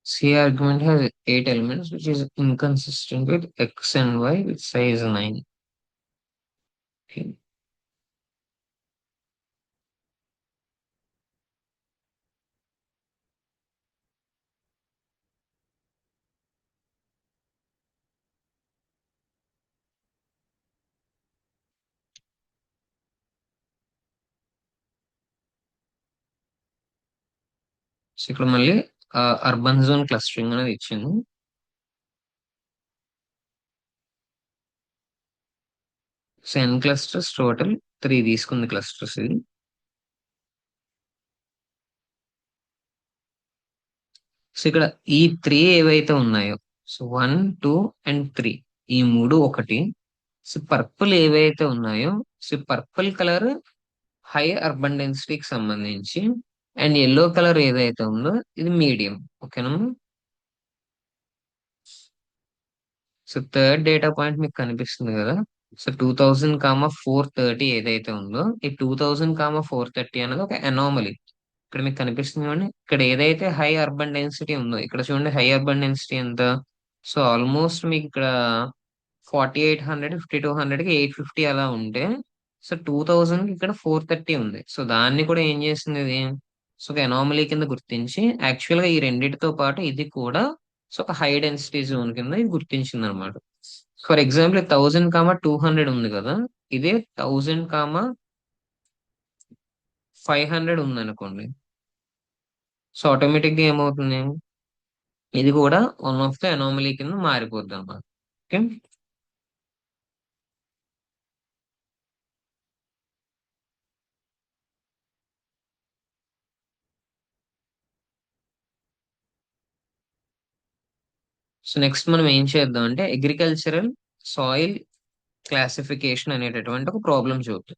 C argument has 8 elements, which is inconsistent with X and Y with size 9. Okay. So ఇక్కడ మళ్ళీ urban zone clustering అనేది ఇచ్చింది. So ఎన్ clusters total 3 తీసుకుంది clusters ఇది. So ఇక్కడ ఈ 3 ఏవైతే ఉన్నాయో, సో 1, 2 అండ్ 3 ఈ మూడు ఒకటి. సో పర్పుల్ ఏవైతే ఉన్నాయో, so purple colour high urban డెన్సిటీకి సంబంధించి, అండ్ ఎల్లో కలర్ ఏదైతే ఉందో ఇది మీడియం. ఓకేనా. సో థర్డ్ డేటా పాయింట్ మీకు కనిపిస్తుంది కదా. సో 2000, 430 ఏదైతే ఉందో, ఈ 2000, 430 అనేది ఒక అనామలీ. ఇక్కడ మీకు కనిపిస్తుంది చూడండి. ఇక్కడ ఏదైతే హై అర్బన్ డెన్సిటీ ఉందో, ఇక్కడ చూడండి హై అర్బన్ డెన్సిటీ ఎంత. సో ఆల్మోస్ట్ మీకు ఇక్కడ 4800, 5200కి 850 అలా ఉంటే, సో 2000 ఇక్కడ 430 ఉంది. సో దాన్ని కూడా ఏం చేసింది ఇది? సో ఒక అనామలీ కింద గుర్తించి యాక్చువల్ గా ఈ రెండిటితో పాటు ఇది కూడా సో ఒక హై డెన్సిటీ జోన్ కింద ఇది గుర్తించింది అనమాట. ఫర్ ఎగ్జాంపుల్ 1000, 200 ఉంది కదా, ఇదే 1000, 500 ఉంది అనుకోండి. సో ఆటోమేటిక్ గా ఏమవుతుంది, ఇది కూడా వన్ ఆఫ్ ద అనామలీ కింద మారిపోద్ది అన్నమాట. ఓకే. సో నెక్స్ట్ మనం ఏం చేద్దాం అంటే అగ్రికల్చరల్ సాయిల్ క్లాసిఫికేషన్ అనేటటువంటి ఒక ప్రాబ్లం చూద్దాం.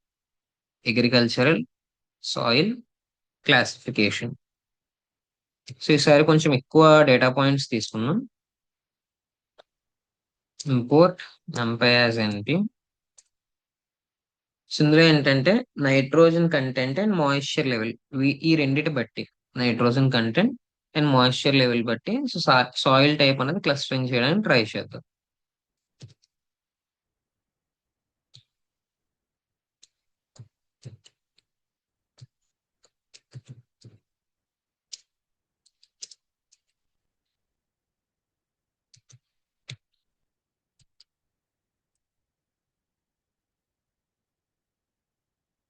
Agricultural soil classification. సో ఈసారి కొంచెం ఎక్కువ డేటా పాయింట్స్ తీసుకున్నాం. Import ఎంపై as ఎన్పి. ఇందులో ఏంటంటే nitrogen content and moisture level, ఈ రెండిటి బట్టి nitrogen content and moisture level బట్టి సో సాయిల్ టైప్ అనేది క్లస్టరింగ్ చేయడానికి ట్రై చేద్దాం.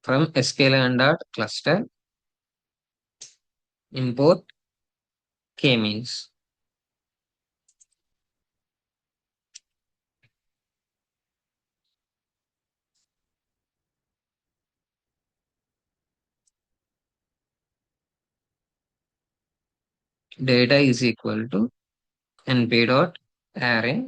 From sklearn dot cluster import k-means. Data is equal to np dot array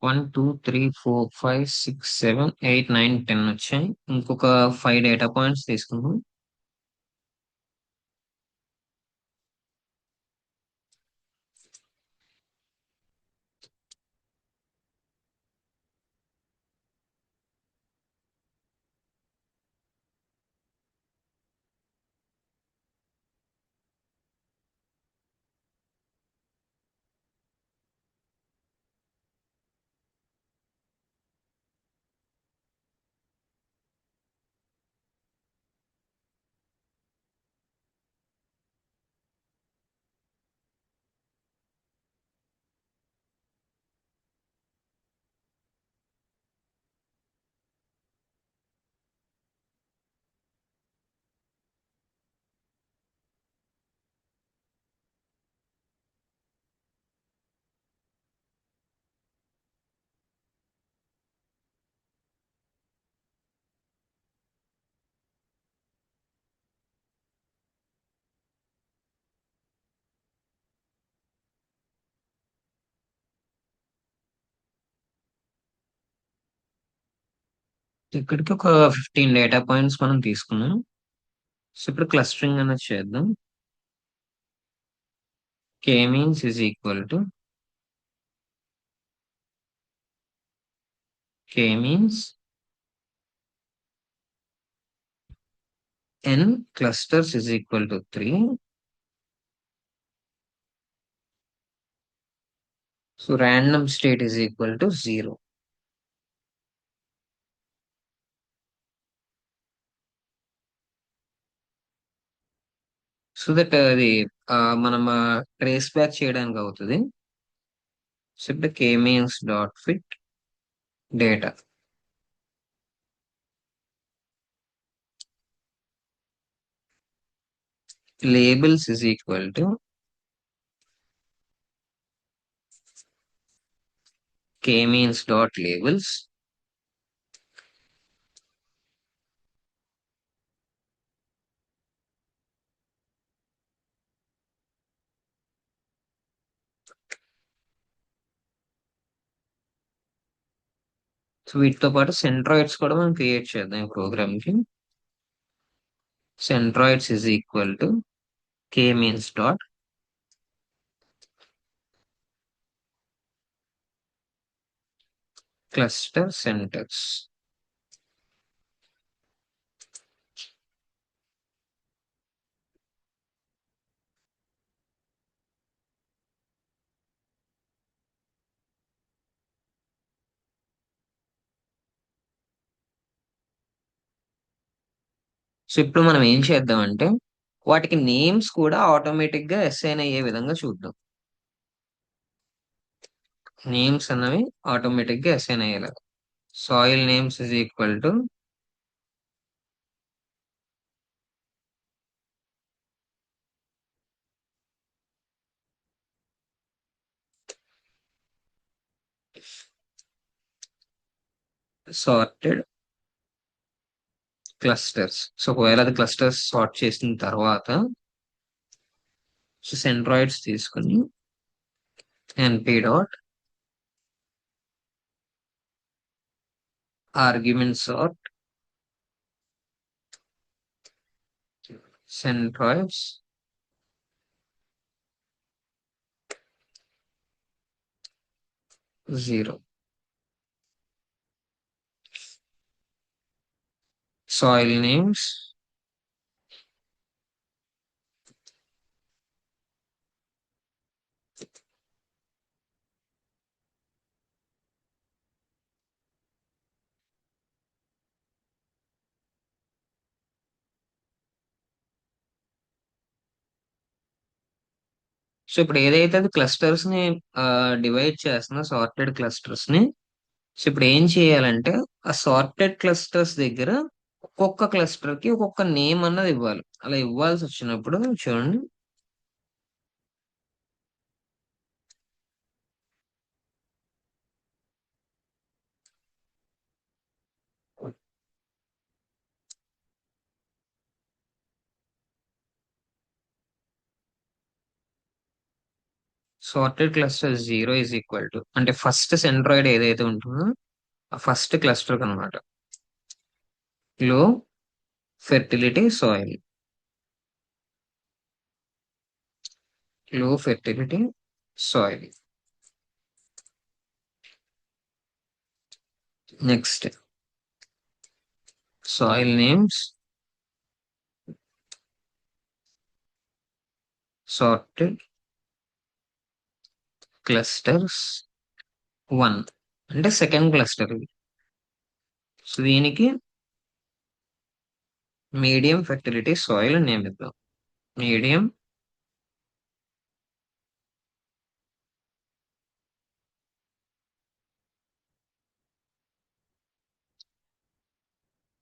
1 2 3 4 5 6 7 8 9 10 వచ్చాయి. ఇంకొక 5 డేటా పాయింట్స్ తీసుకుందాం. ఇక్కడికి ఒక 15 డేటా పాయింట్స్ మనం తీసుకున్నాం. సో ఇప్పుడు క్లస్టరింగ్ అనేది చేద్దాం. K means is equal to K means n clusters is equal to 3. So random state is equal to 0. So that అది మనం ట్రేస్ బ్యాక్ చేయడానికి అవుతుంది. సో ఇప్పుడు K means dot fit data labels is equal to k means dot labels. So వీటితో పాటు సెంట్రాయిడ్స్ కూడా మనం create చేద్దాం ఈ ప్రోగ్రామ్ కి. సెంట్రాయిడ్స్ is equal to k means dot cluster centers. So ఇప్పుడు మనం ఏం చేద్దామంటే వాటికి నేమ్స్ కూడా ఆటోమేటిక్ గా అసైన్ అయ్యే విధంగా చూద్దాం. నేమ్స్ అన్నవి ఆటోమేటిక్ గా అసైన్ అయ్యేలా. Soil names is equal to sorted clusters. So ఒకవేళ అది క్లస్టర్స్ సార్ట్ చేసిన తర్వాత సో సెంట్రాయిడ్స్ తీసుకుని ఎన్పి dot argument sort centroids 0. Soil names so ఇప్పుడు ఏదైతే అది క్లస్టర్స్ ని డివైడ్ చేస్తున్నా సార్టెడ్ క్లస్టర్స్ ని. సో ఇప్పుడు ఏం చేయాలంటే ఆ సార్టెడ్ క్లస్టర్స్ దగ్గర ఒక్కొక్క క్లస్టర్ కి ఒక్కొక్క నేమ్ అన్నది ఇవ్వాలి. అలా ఇవ్వాల్సి వచ్చినప్పుడు చూడండి sorted cluster zero is equal to అంటే ఫస్ట్ సెంట్రాయిడ్ ఏదైతే ఉంటుందో ఆ ఫస్ట్ క్లస్టర్ అనమాట లో ఫెర్టిలిటీ సాయిల్. లో fertility soil. Next soil names sorted clusters one అంటే సెకండ్ క్లస్టర్ ఇది. సో దీనికి మీడియం ఫెర్టిలిటీ సాయిల్ నేమ్ ఇద్దాం. Medium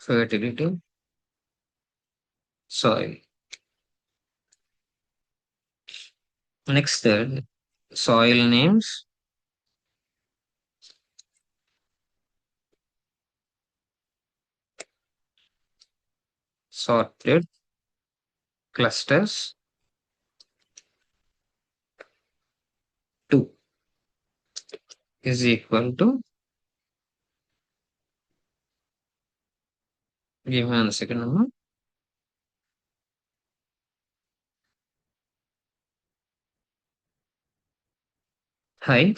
fertility soil. Next soil names sorted clusters two is equal to, give me 1 second number. High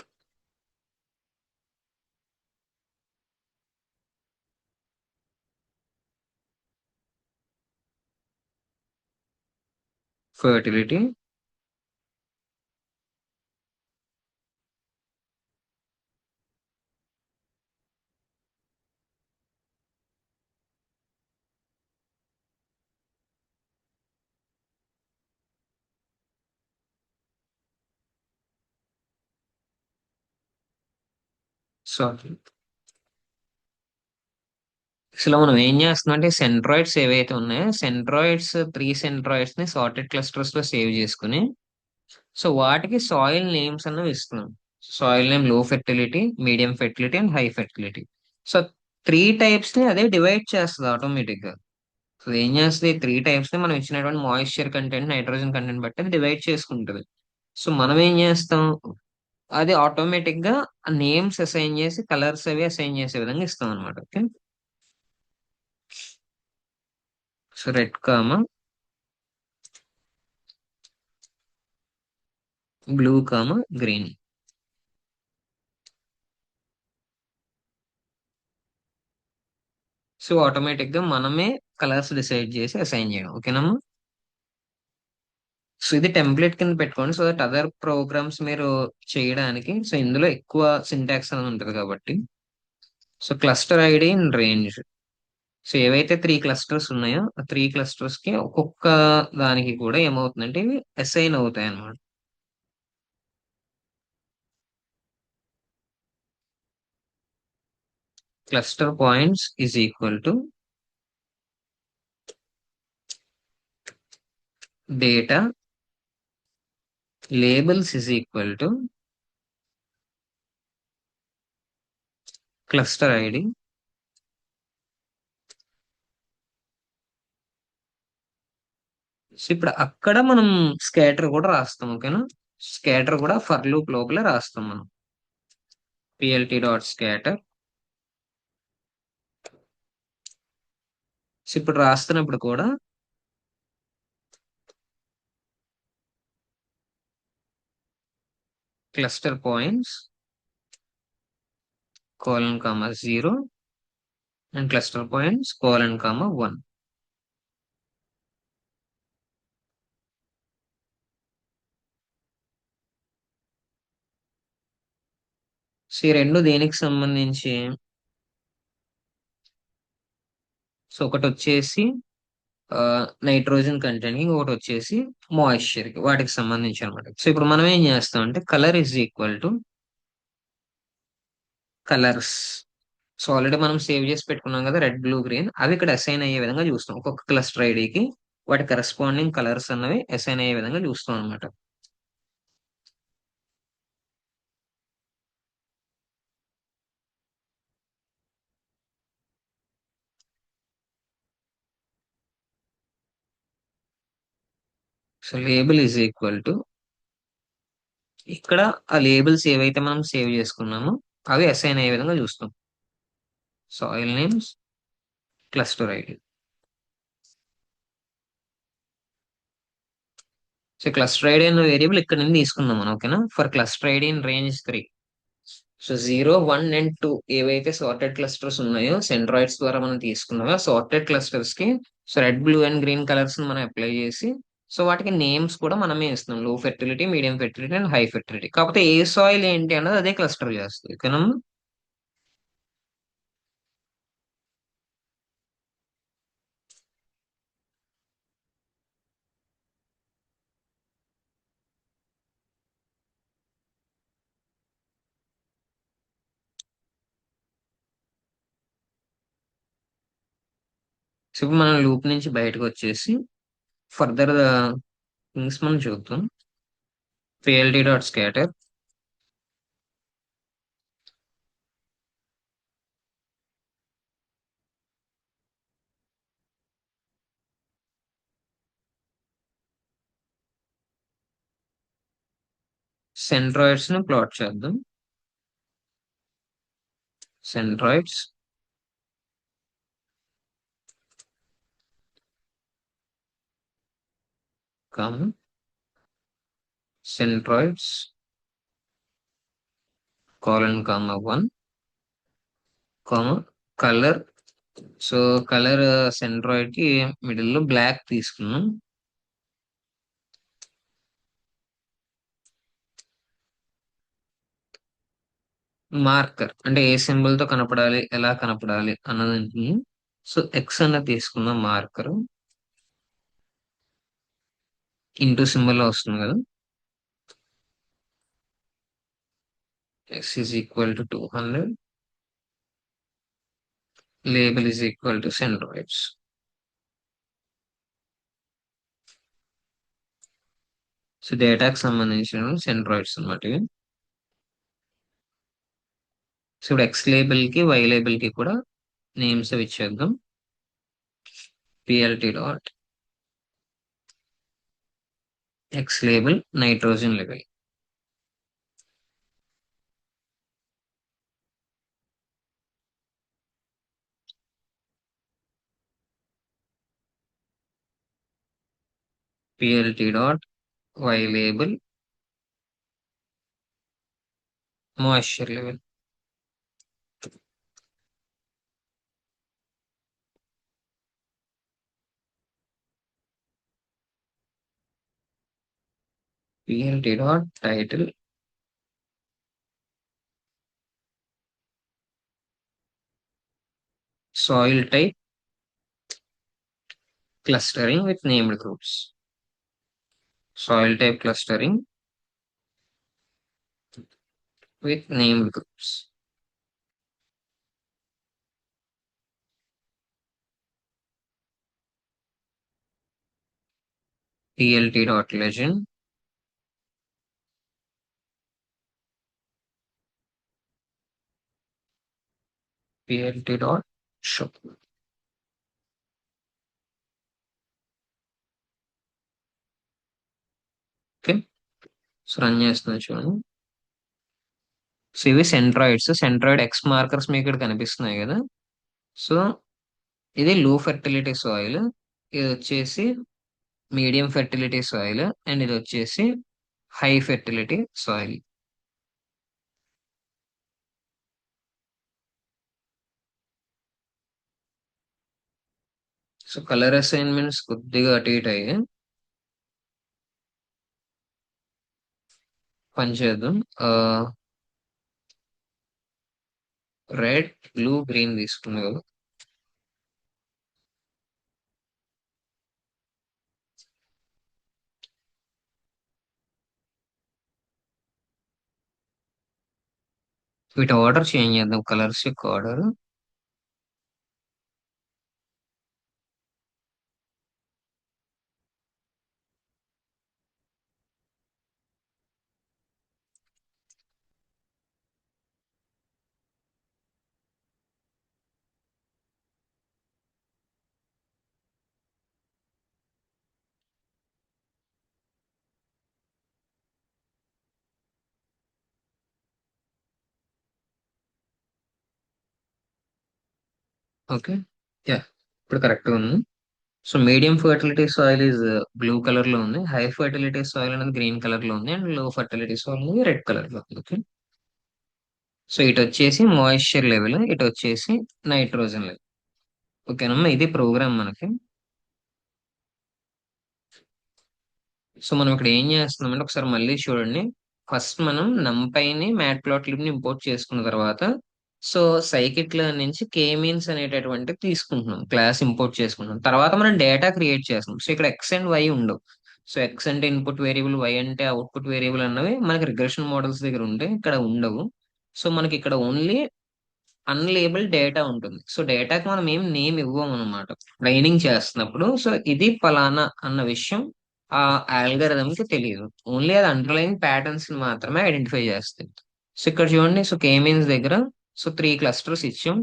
fertility sorted. అసలు మనం ఏం చేస్తున్నాం అంటే సెంట్రాయిడ్స్ ఏవైతే ఉన్నాయో సెంట్రాయిడ్స్ 3 సెంట్రాయిడ్స్ ని సార్టెడ్ క్లస్టర్స్ లో సేవ్ చేసుకుని సో వాటికి సాయిల్ నేమ్స్ అన్నవి ఇస్తున్నాం. సాయిల్ నేమ్ లో fertility, medium fertility and high fertility. So 3 types ని అదే డివైడ్ చేస్తుంది ఆటోమేటిక్ గా. సో ఏం చేస్తుంది, 3 టైప్స్ ని మనం ఇచ్చినటువంటి మాయిశ్చర్ కంటెంట్, నైట్రోజన్ కంటెంట్ బట్టి అది డివైడ్ చేసుకుంటుంది. సో మనం ఏం చేస్తాం, అది ఆటోమేటిక్ గా నేమ్స్ అసైన్ చేసి కలర్స్ అవి అసైన్ చేసే విధంగా ఇస్తాం అనమాట. Okay. So red comma blue comma green. So automatic గా మనమే కలర్స్ డిసైడ్ చేసి అసైన్ చేయడం. ఓకేనమ్మా. సో ఇది టెంప్లెట్ కింద పెట్టుకోండి సో దట్ అదర్ ప్రోగ్రామ్స్ మీరు చేయడానికి సో ఇందులో ఎక్కువ సింటాక్స్ అనేది ఉంటుంది కాబట్టి. So cluster ID in range. So ఏవైతే 3 క్లస్టర్స్ ఉన్నాయో ఆ 3 క్లస్టర్స్ కి ఒక్కొక్క దానికి కూడా ఏమవుతుందంటే ఇవి అసైన్ అవుతాయి అన్నమాట. Cluster points is equal to data labels is equal to cluster ID. So ఇప్పుడు అక్కడ మనం స్కాటర్ కూడా రాస్తాం. ఓకేనా. స్కాటర్ కూడా ఫర్ లూప్ లోపల రాస్తాం మనం. plt dot scatter. సో ఇప్పుడు రాస్తున్నప్పుడు కూడా cluster points colon comma 0 and cluster points colon comma 1. So ఈ రెండు దేనికి సంబంధించి, సో ఒకటి వచ్చేసి నైట్రోజన్ కంటెంట్, ఇంకొకటి వచ్చేసి మాయిశ్చర్ కి, వాటికి సంబంధించి అనమాట. సో ఇప్పుడు మనం ఏం చేస్తాం అంటే colour is equal to colours. So already మనం సేవ్ చేసి పెట్టుకున్నాం కదా రెడ్ బ్లూ గ్రీన్, అవి ఇక్కడ అసైన్ అయ్యే విధంగా చూస్తాం. ఒక్కొక్క క్లస్టర్ ఐడికి వాటి కరెస్పాండింగ్ కలర్స్ అన్నవి అసైన్ అయ్యే విధంగా చూస్తాం అనమాట. So label is equal to ఇక్కడ ఆ లేబుల్స్ ఏవైతే మనం సేవ్ చేసుకున్నామో అవి అసైన్ అయ్యే విధంగా చూస్తాం. Soil names, cluster ID. So cluster ID అనే వేరియబుల్ ఇక్కడ నుంచి తీసుకుందాం మనం, ఓకేనా. For cluster ID in range 3. So 0, 1 and 2 ఏవైతే సార్టెడ్ క్లస్టర్స్ ఉన్నాయో సెంట్రాయిడ్స్ ద్వారా మనం తీసుకున్నామో సార్టెడ్ క్లస్టర్స్ కి so red, blue and green colours మనం అప్లై చేసి సో వాటికి నేమ్స్ కూడా మనమే ఇస్తున్నాం. లో fertility, medium fertility and high fertility. కాకపోతే ఏ సాయిల్ ఏంటి అన్నది అదే క్లస్టర్ చేస్తుంది, ఓకేనా. సో ఇప్పుడు మనం లూప్ నుంచి బయటకు వచ్చేసి ఫర్దర్ థింగ్స్ మనం చూద్దాం. plt.scatter, సెంట్రాయిడ్స్ ని ప్లాట్ చేద్దాం. సెంట్రాయిడ్స్, come సెంట్రాయిడ్స్ colon comma 1 comma colour. So colour centroid కి మిడిల్ లో బ్లాక్ తీసుకున్నాం. మార్కర్ అంటే ఏ సింబల్ తో కనపడాలి, ఎలా కనపడాలి అన్నదానికి సో ఎక్స్ అన్నది తీసుకున్నాం. మార్కర్ ఇంటూ సింబల్ లో వస్తుంది కదా. X is equal to 200, label is equal to centroids. So డేటాకి సంబంధించిన సెంట్రాయిడ్స్ అన్నమాట ఇవి. సో ఇప్పుడు ఎక్స్ లేబుల్ కి, వై లేబుల్ కి కూడా నేమ్స్ అవి ఇచ్చేద్దాం. PLT dot X label nitrogen level, PLT dot Y label moisture level, PLT dot title soil type clustering with named groups. Soil type clustering with named groups. plt.legend, plt.show. Okay. So run చేస్తున్నా చూడండి. So ఇవి సెంట్రాయిడ్స్. Centroid X markers మీకు ఇక్కడ కనిపిస్తున్నాయి కదా. So ఇది లో fertility soil, ఇది వచ్చేసి మీడియం ఫెర్టిలిటీ సాయిల్, అండ్ ఇది వచ్చేసి high fertility soil. So colour assignments కొద్దిగా అటు ఇటు అయ్యాయి. పని చేద్దాం. రెడ్, బ్లూ, గ్రీన్ తీసుకున్నా కదా. వీటి ఆర్డర్ చేంజ్ చేద్దాం, కలర్స్ యొక్క ఆర్డర్. ఓకే. యా, ఇప్పుడు కరెక్ట్గా ఉంది. So medium fertility soil is blue colour లో ఉంది, హై ఫర్టిలిటీ సాయిల్ అనేది గ్రీన్ కలర్ లో ఉంది, అండ్ లో ఫర్టిలిటీ సాయిల్ అనేది రెడ్ కలర్ లో ఉంది. ఓకే. సో ఇటు వచ్చేసి మాయిశ్చర్ లెవెల్, ఇటు వచ్చేసి నైట్రోజన్ లెవెల్. ఓకేనమ్మా, ఇది ప్రోగ్రామ్ మనకి. సో మనం ఇక్కడ ఏం చేస్తున్నామంటే ఒకసారి మళ్ళీ చూడండి. ఫస్ట్ మనం నంపైని మ్యాట్ ప్లాట్లిబ్ ని ఇంపోర్ట్ చేసుకున్న తర్వాత, సో సైకిట్ లెర్న్ నుంచి కే మీన్స్ అనేటటువంటి తీసుకుంటున్నాం, క్లాస్ ఇంపోర్ట్ చేసుకుంటున్నాం. తర్వాత మనం డేటా క్రియేట్ చేస్తున్నాం. సో ఇక్కడ ఎక్స్ అండ్ వై ఉండవు. సో ఎక్స్ అంటే ఇన్పుట్ వేరియబుల్, వై అంటే అవుట్పుట్ వేరియబుల్ అన్నవి మనకి రిగ్రెషన్ మోడల్స్ దగ్గర ఉంటాయి, ఇక్కడ ఉండవు. సో మనకి ఇక్కడ ఓన్లీ అన్లేబుల్ డేటా ఉంటుంది. సో డేటాకి మనం ఏం నేమ్ ఇవ్వం అనమాట ట్రైనింగ్ చేస్తున్నప్పుడు. సో ఇది ఫలానా అన్న విషయం ఆ algorithm కి తెలియదు. ఓన్లీ అది అండర్లైన్ ప్యాటర్న్స్ ని మాత్రమే ఐడెంటిఫై చేస్తుంది. సో ఇక్కడ చూడండి, సో కే మీన్స్ దగ్గర సో 3 క్లస్టర్స్ ఇచ్చాం.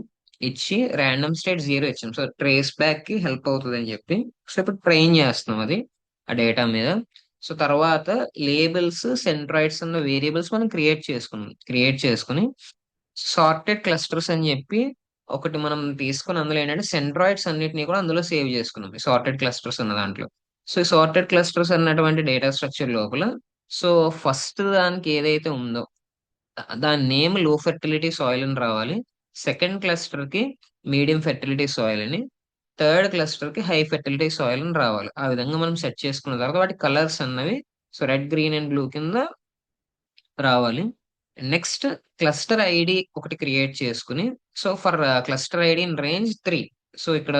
ఇచ్చి ర్యాండమ్ స్టేట్ 0 ఇచ్చాం. సో ట్రేస్ బ్యాక్ కి హెల్ప్ అవుతుంది అని చెప్పి సో ఇప్పుడు ట్రైన్ చేస్తున్నాం అది ఆ డేటా మీద. సో తర్వాత లేబుల్స్, సెంట్రాయిడ్స్ అన్న వేరియబుల్స్ మనం క్రియేట్ చేసుకుని సార్టెడ్ క్లస్టర్స్ అని చెప్పి ఒకటి మనం తీసుకుని అందులో ఏంటంటే సెంట్రాయిడ్స్ అన్నిటిని కూడా అందులో సేవ్ చేసుకున్నాం సార్టెడ్ క్లస్టర్స్ అన్న దాంట్లో. సో ఈ సార్టెడ్ క్లస్టర్స్ అన్నటువంటి డేటా స్ట్రక్చర్ లోపల సో ఫస్ట్ దానికి ఏదైతే ఉందో దాని నేమ్ లో ఫెర్టిలిటీ సాయిల్ అని రావాలి. సెకండ్ క్లస్టర్ కి మీడియం ఫెర్టిలిటీ సాయిల్ అని, థర్డ్ క్లస్టర్ కి హై ఫెర్టిలిటీ సాయిల్ అని రావాలి. ఆ విధంగా మనం సెట్ చేసుకున్న తర్వాత వాటి కలర్స్ అన్నవి so red, green and blue కింద రావాలి. నెక్స్ట్ క్లస్టర్ ఐడి ఒకటి క్రియేట్ చేసుకుని so for cluster ID in range 3. So ఇక్కడ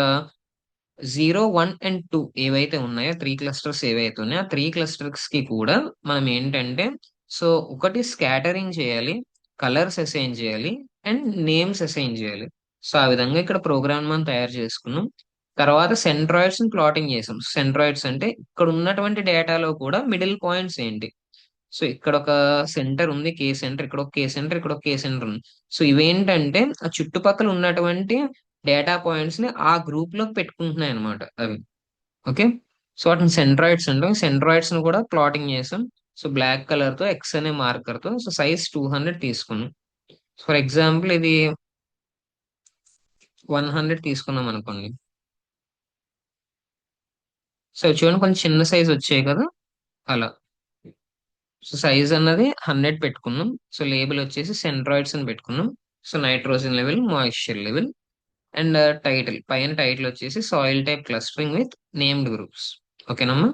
0, 1 అండ్ 2 ఏవైతే ఉన్నాయో 3 క్లస్టర్స్ ఏవైతే ఉన్నాయో ఆ 3 క్లస్టర్స్ కి కూడా మనం ఏంటంటే సో ఒకటి స్కాటరింగ్ చేయాలి, కలర్స్ అసైన్ చేయాలి, అండ్ నేమ్స్ అసైన్ చేయాలి. సో ఆ విధంగా ఇక్కడ ప్రోగ్రామ్ మనం తయారు చేసుకున్నాం. తర్వాత సెంట్రాయిడ్స్ ప్లాటింగ్ చేసాం. సెంట్రాయిడ్స్ అంటే ఇక్కడ ఉన్నటువంటి డేటాలో కూడా మిడిల్ పాయింట్స్ ఏంటి. సో ఇక్కడ ఒక సెంటర్ ఉంది, కే సెంటర్, ఇక్కడ ఒక కే సెంటర్, ఇక్కడ ఒక కే సెంటర్ ఉంది. సో ఇవేంటంటే ఆ చుట్టుపక్కల ఉన్నటువంటి డేటా పాయింట్స్ ని ఆ గ్రూప్ లోకి పెట్టుకుంటున్నాయి అనమాట అవి. ఓకే. సో వాటిని సెంట్రాయిడ్స్ అంటాం. సెంట్రాయిడ్స్ ని కూడా ప్లాటింగ్ చేసాం. సో బ్లాక్ కలర్ తో ఎక్స్ అనే మార్కర్ తో సో సైజ్ 200 తీసుకున్నాం. ఫర్ ఎగ్జాంపుల్ ఇది 100 తీసుకున్నాం అనుకోండి. సో చూడండి కొంచెం చిన్న సైజ్ వచ్చాయి కదా, అలా. సో సైజ్ అన్నది 100 పెట్టుకున్నాం. సో లేబుల్ వచ్చేసి సెంట్రాయిడ్స్ అని పెట్టుకున్నాం. So nitrogen level, moisture level, and title పైన టైటిల్ వచ్చేసి soil type clustering with named groups. ఓకేనమ్మా.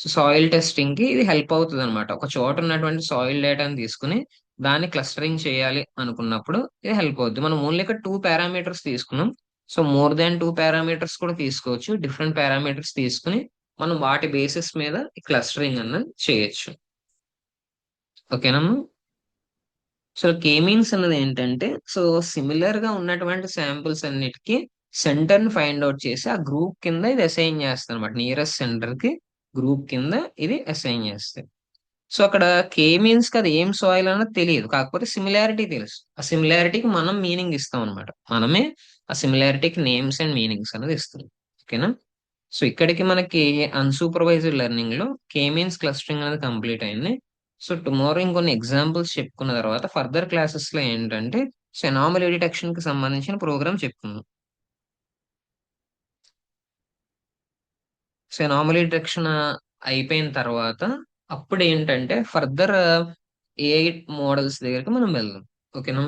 సో సాయిల్ టెస్టింగ్ కి ఇది హెల్ప్ అవుతుంది అనమాట. ఒక చోట ఉన్నటువంటి సాయిల్ డేటాని తీసుకుని దాన్ని క్లస్టరింగ్ చేయాలి అనుకున్నప్పుడు ఇది హెల్ప్ అవుతుంది. మనం ఓన్లీ ఇక్కడ 2 పారామీటర్స్ తీసుకున్నాం. సో మోర్ దాన్ 2 పారామీటర్స్ కూడా తీసుకోవచ్చు. డిఫరెంట్ పారామీటర్స్ తీసుకుని మనం వాటి బేసిస్ మీద ఈ క్లస్టరింగ్ అన్నది చేయొచ్చు. ఓకేనమ్మా. సో కే మీన్స్ అన్నది ఏంటంటే సో సిమిలర్ గా ఉన్నటువంటి శాంపుల్స్ అన్నిటికీ సెంటర్ ని ఫైండ్ అవుట్ చేసి ఆ గ్రూప్ కింద ఇది అసైన్ చేస్తుంది అనమాట. నియరెస్ట్ సెంటర్ కి గ్రూప్ కింద ఇది అసైన్ చేస్తుంది. సో అక్కడ కే మీన్స్ కి అది ఏం సాయిల్ అన్నది తెలియదు, కాకపోతే సిమిలారిటీ తెలుసు. ఆ సిమిలారిటీకి మనం మీనింగ్ ఇస్తాం అనమాట. మనమే ఆ సిమిలారిటీకి నేమ్స్ అండ్ మీనింగ్స్ అనేది ఇస్తాం. ఓకేనా. సో ఇక్కడికి మనకి అన్సూపర్వైజ్డ్ లెర్నింగ్ లో కే మీన్స్ క్లస్టరింగ్ అనేది కంప్లీట్ అయింది. సో టుమారో ఇంకొన్ని ఎగ్జాంపుల్స్ చెప్పుకున్న తర్వాత ఫర్దర్ క్లాసెస్ లో ఏంటంటే సో అనామలీ డిటెక్షన్ కి సంబంధించిన ప్రోగ్రామ్ చెప్పుకుందాం. సో అనామలీ డిటెక్షన్ అయిపోయిన తర్వాత అప్పుడు ఏంటంటే ఫర్దర్ ఏఐ మోడల్స్ దగ్గరికి మనం వెళ్దాం. ఓకేనా.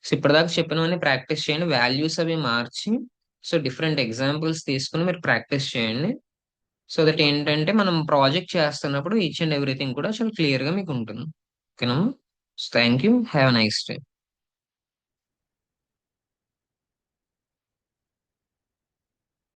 సో ఇప్పటిదాకా చెప్పినవన్నీ ప్రాక్టీస్ చేయండి, వాల్యూస్ అవి మార్చి సో డిఫరెంట్ ఎగ్జాంపుల్స్ తీసుకుని మీరు ప్రాక్టీస్ చేయండి. సో దట్ ఏంటంటే మనం ప్రాజెక్ట్ చేస్తున్నప్పుడు ఈచ్ అండ్ ఎవ్రీథింగ్ కూడా చాలా క్లియర్ గా మీకు ఉంటుంది. ఓకేనా. Thank you, have nice day.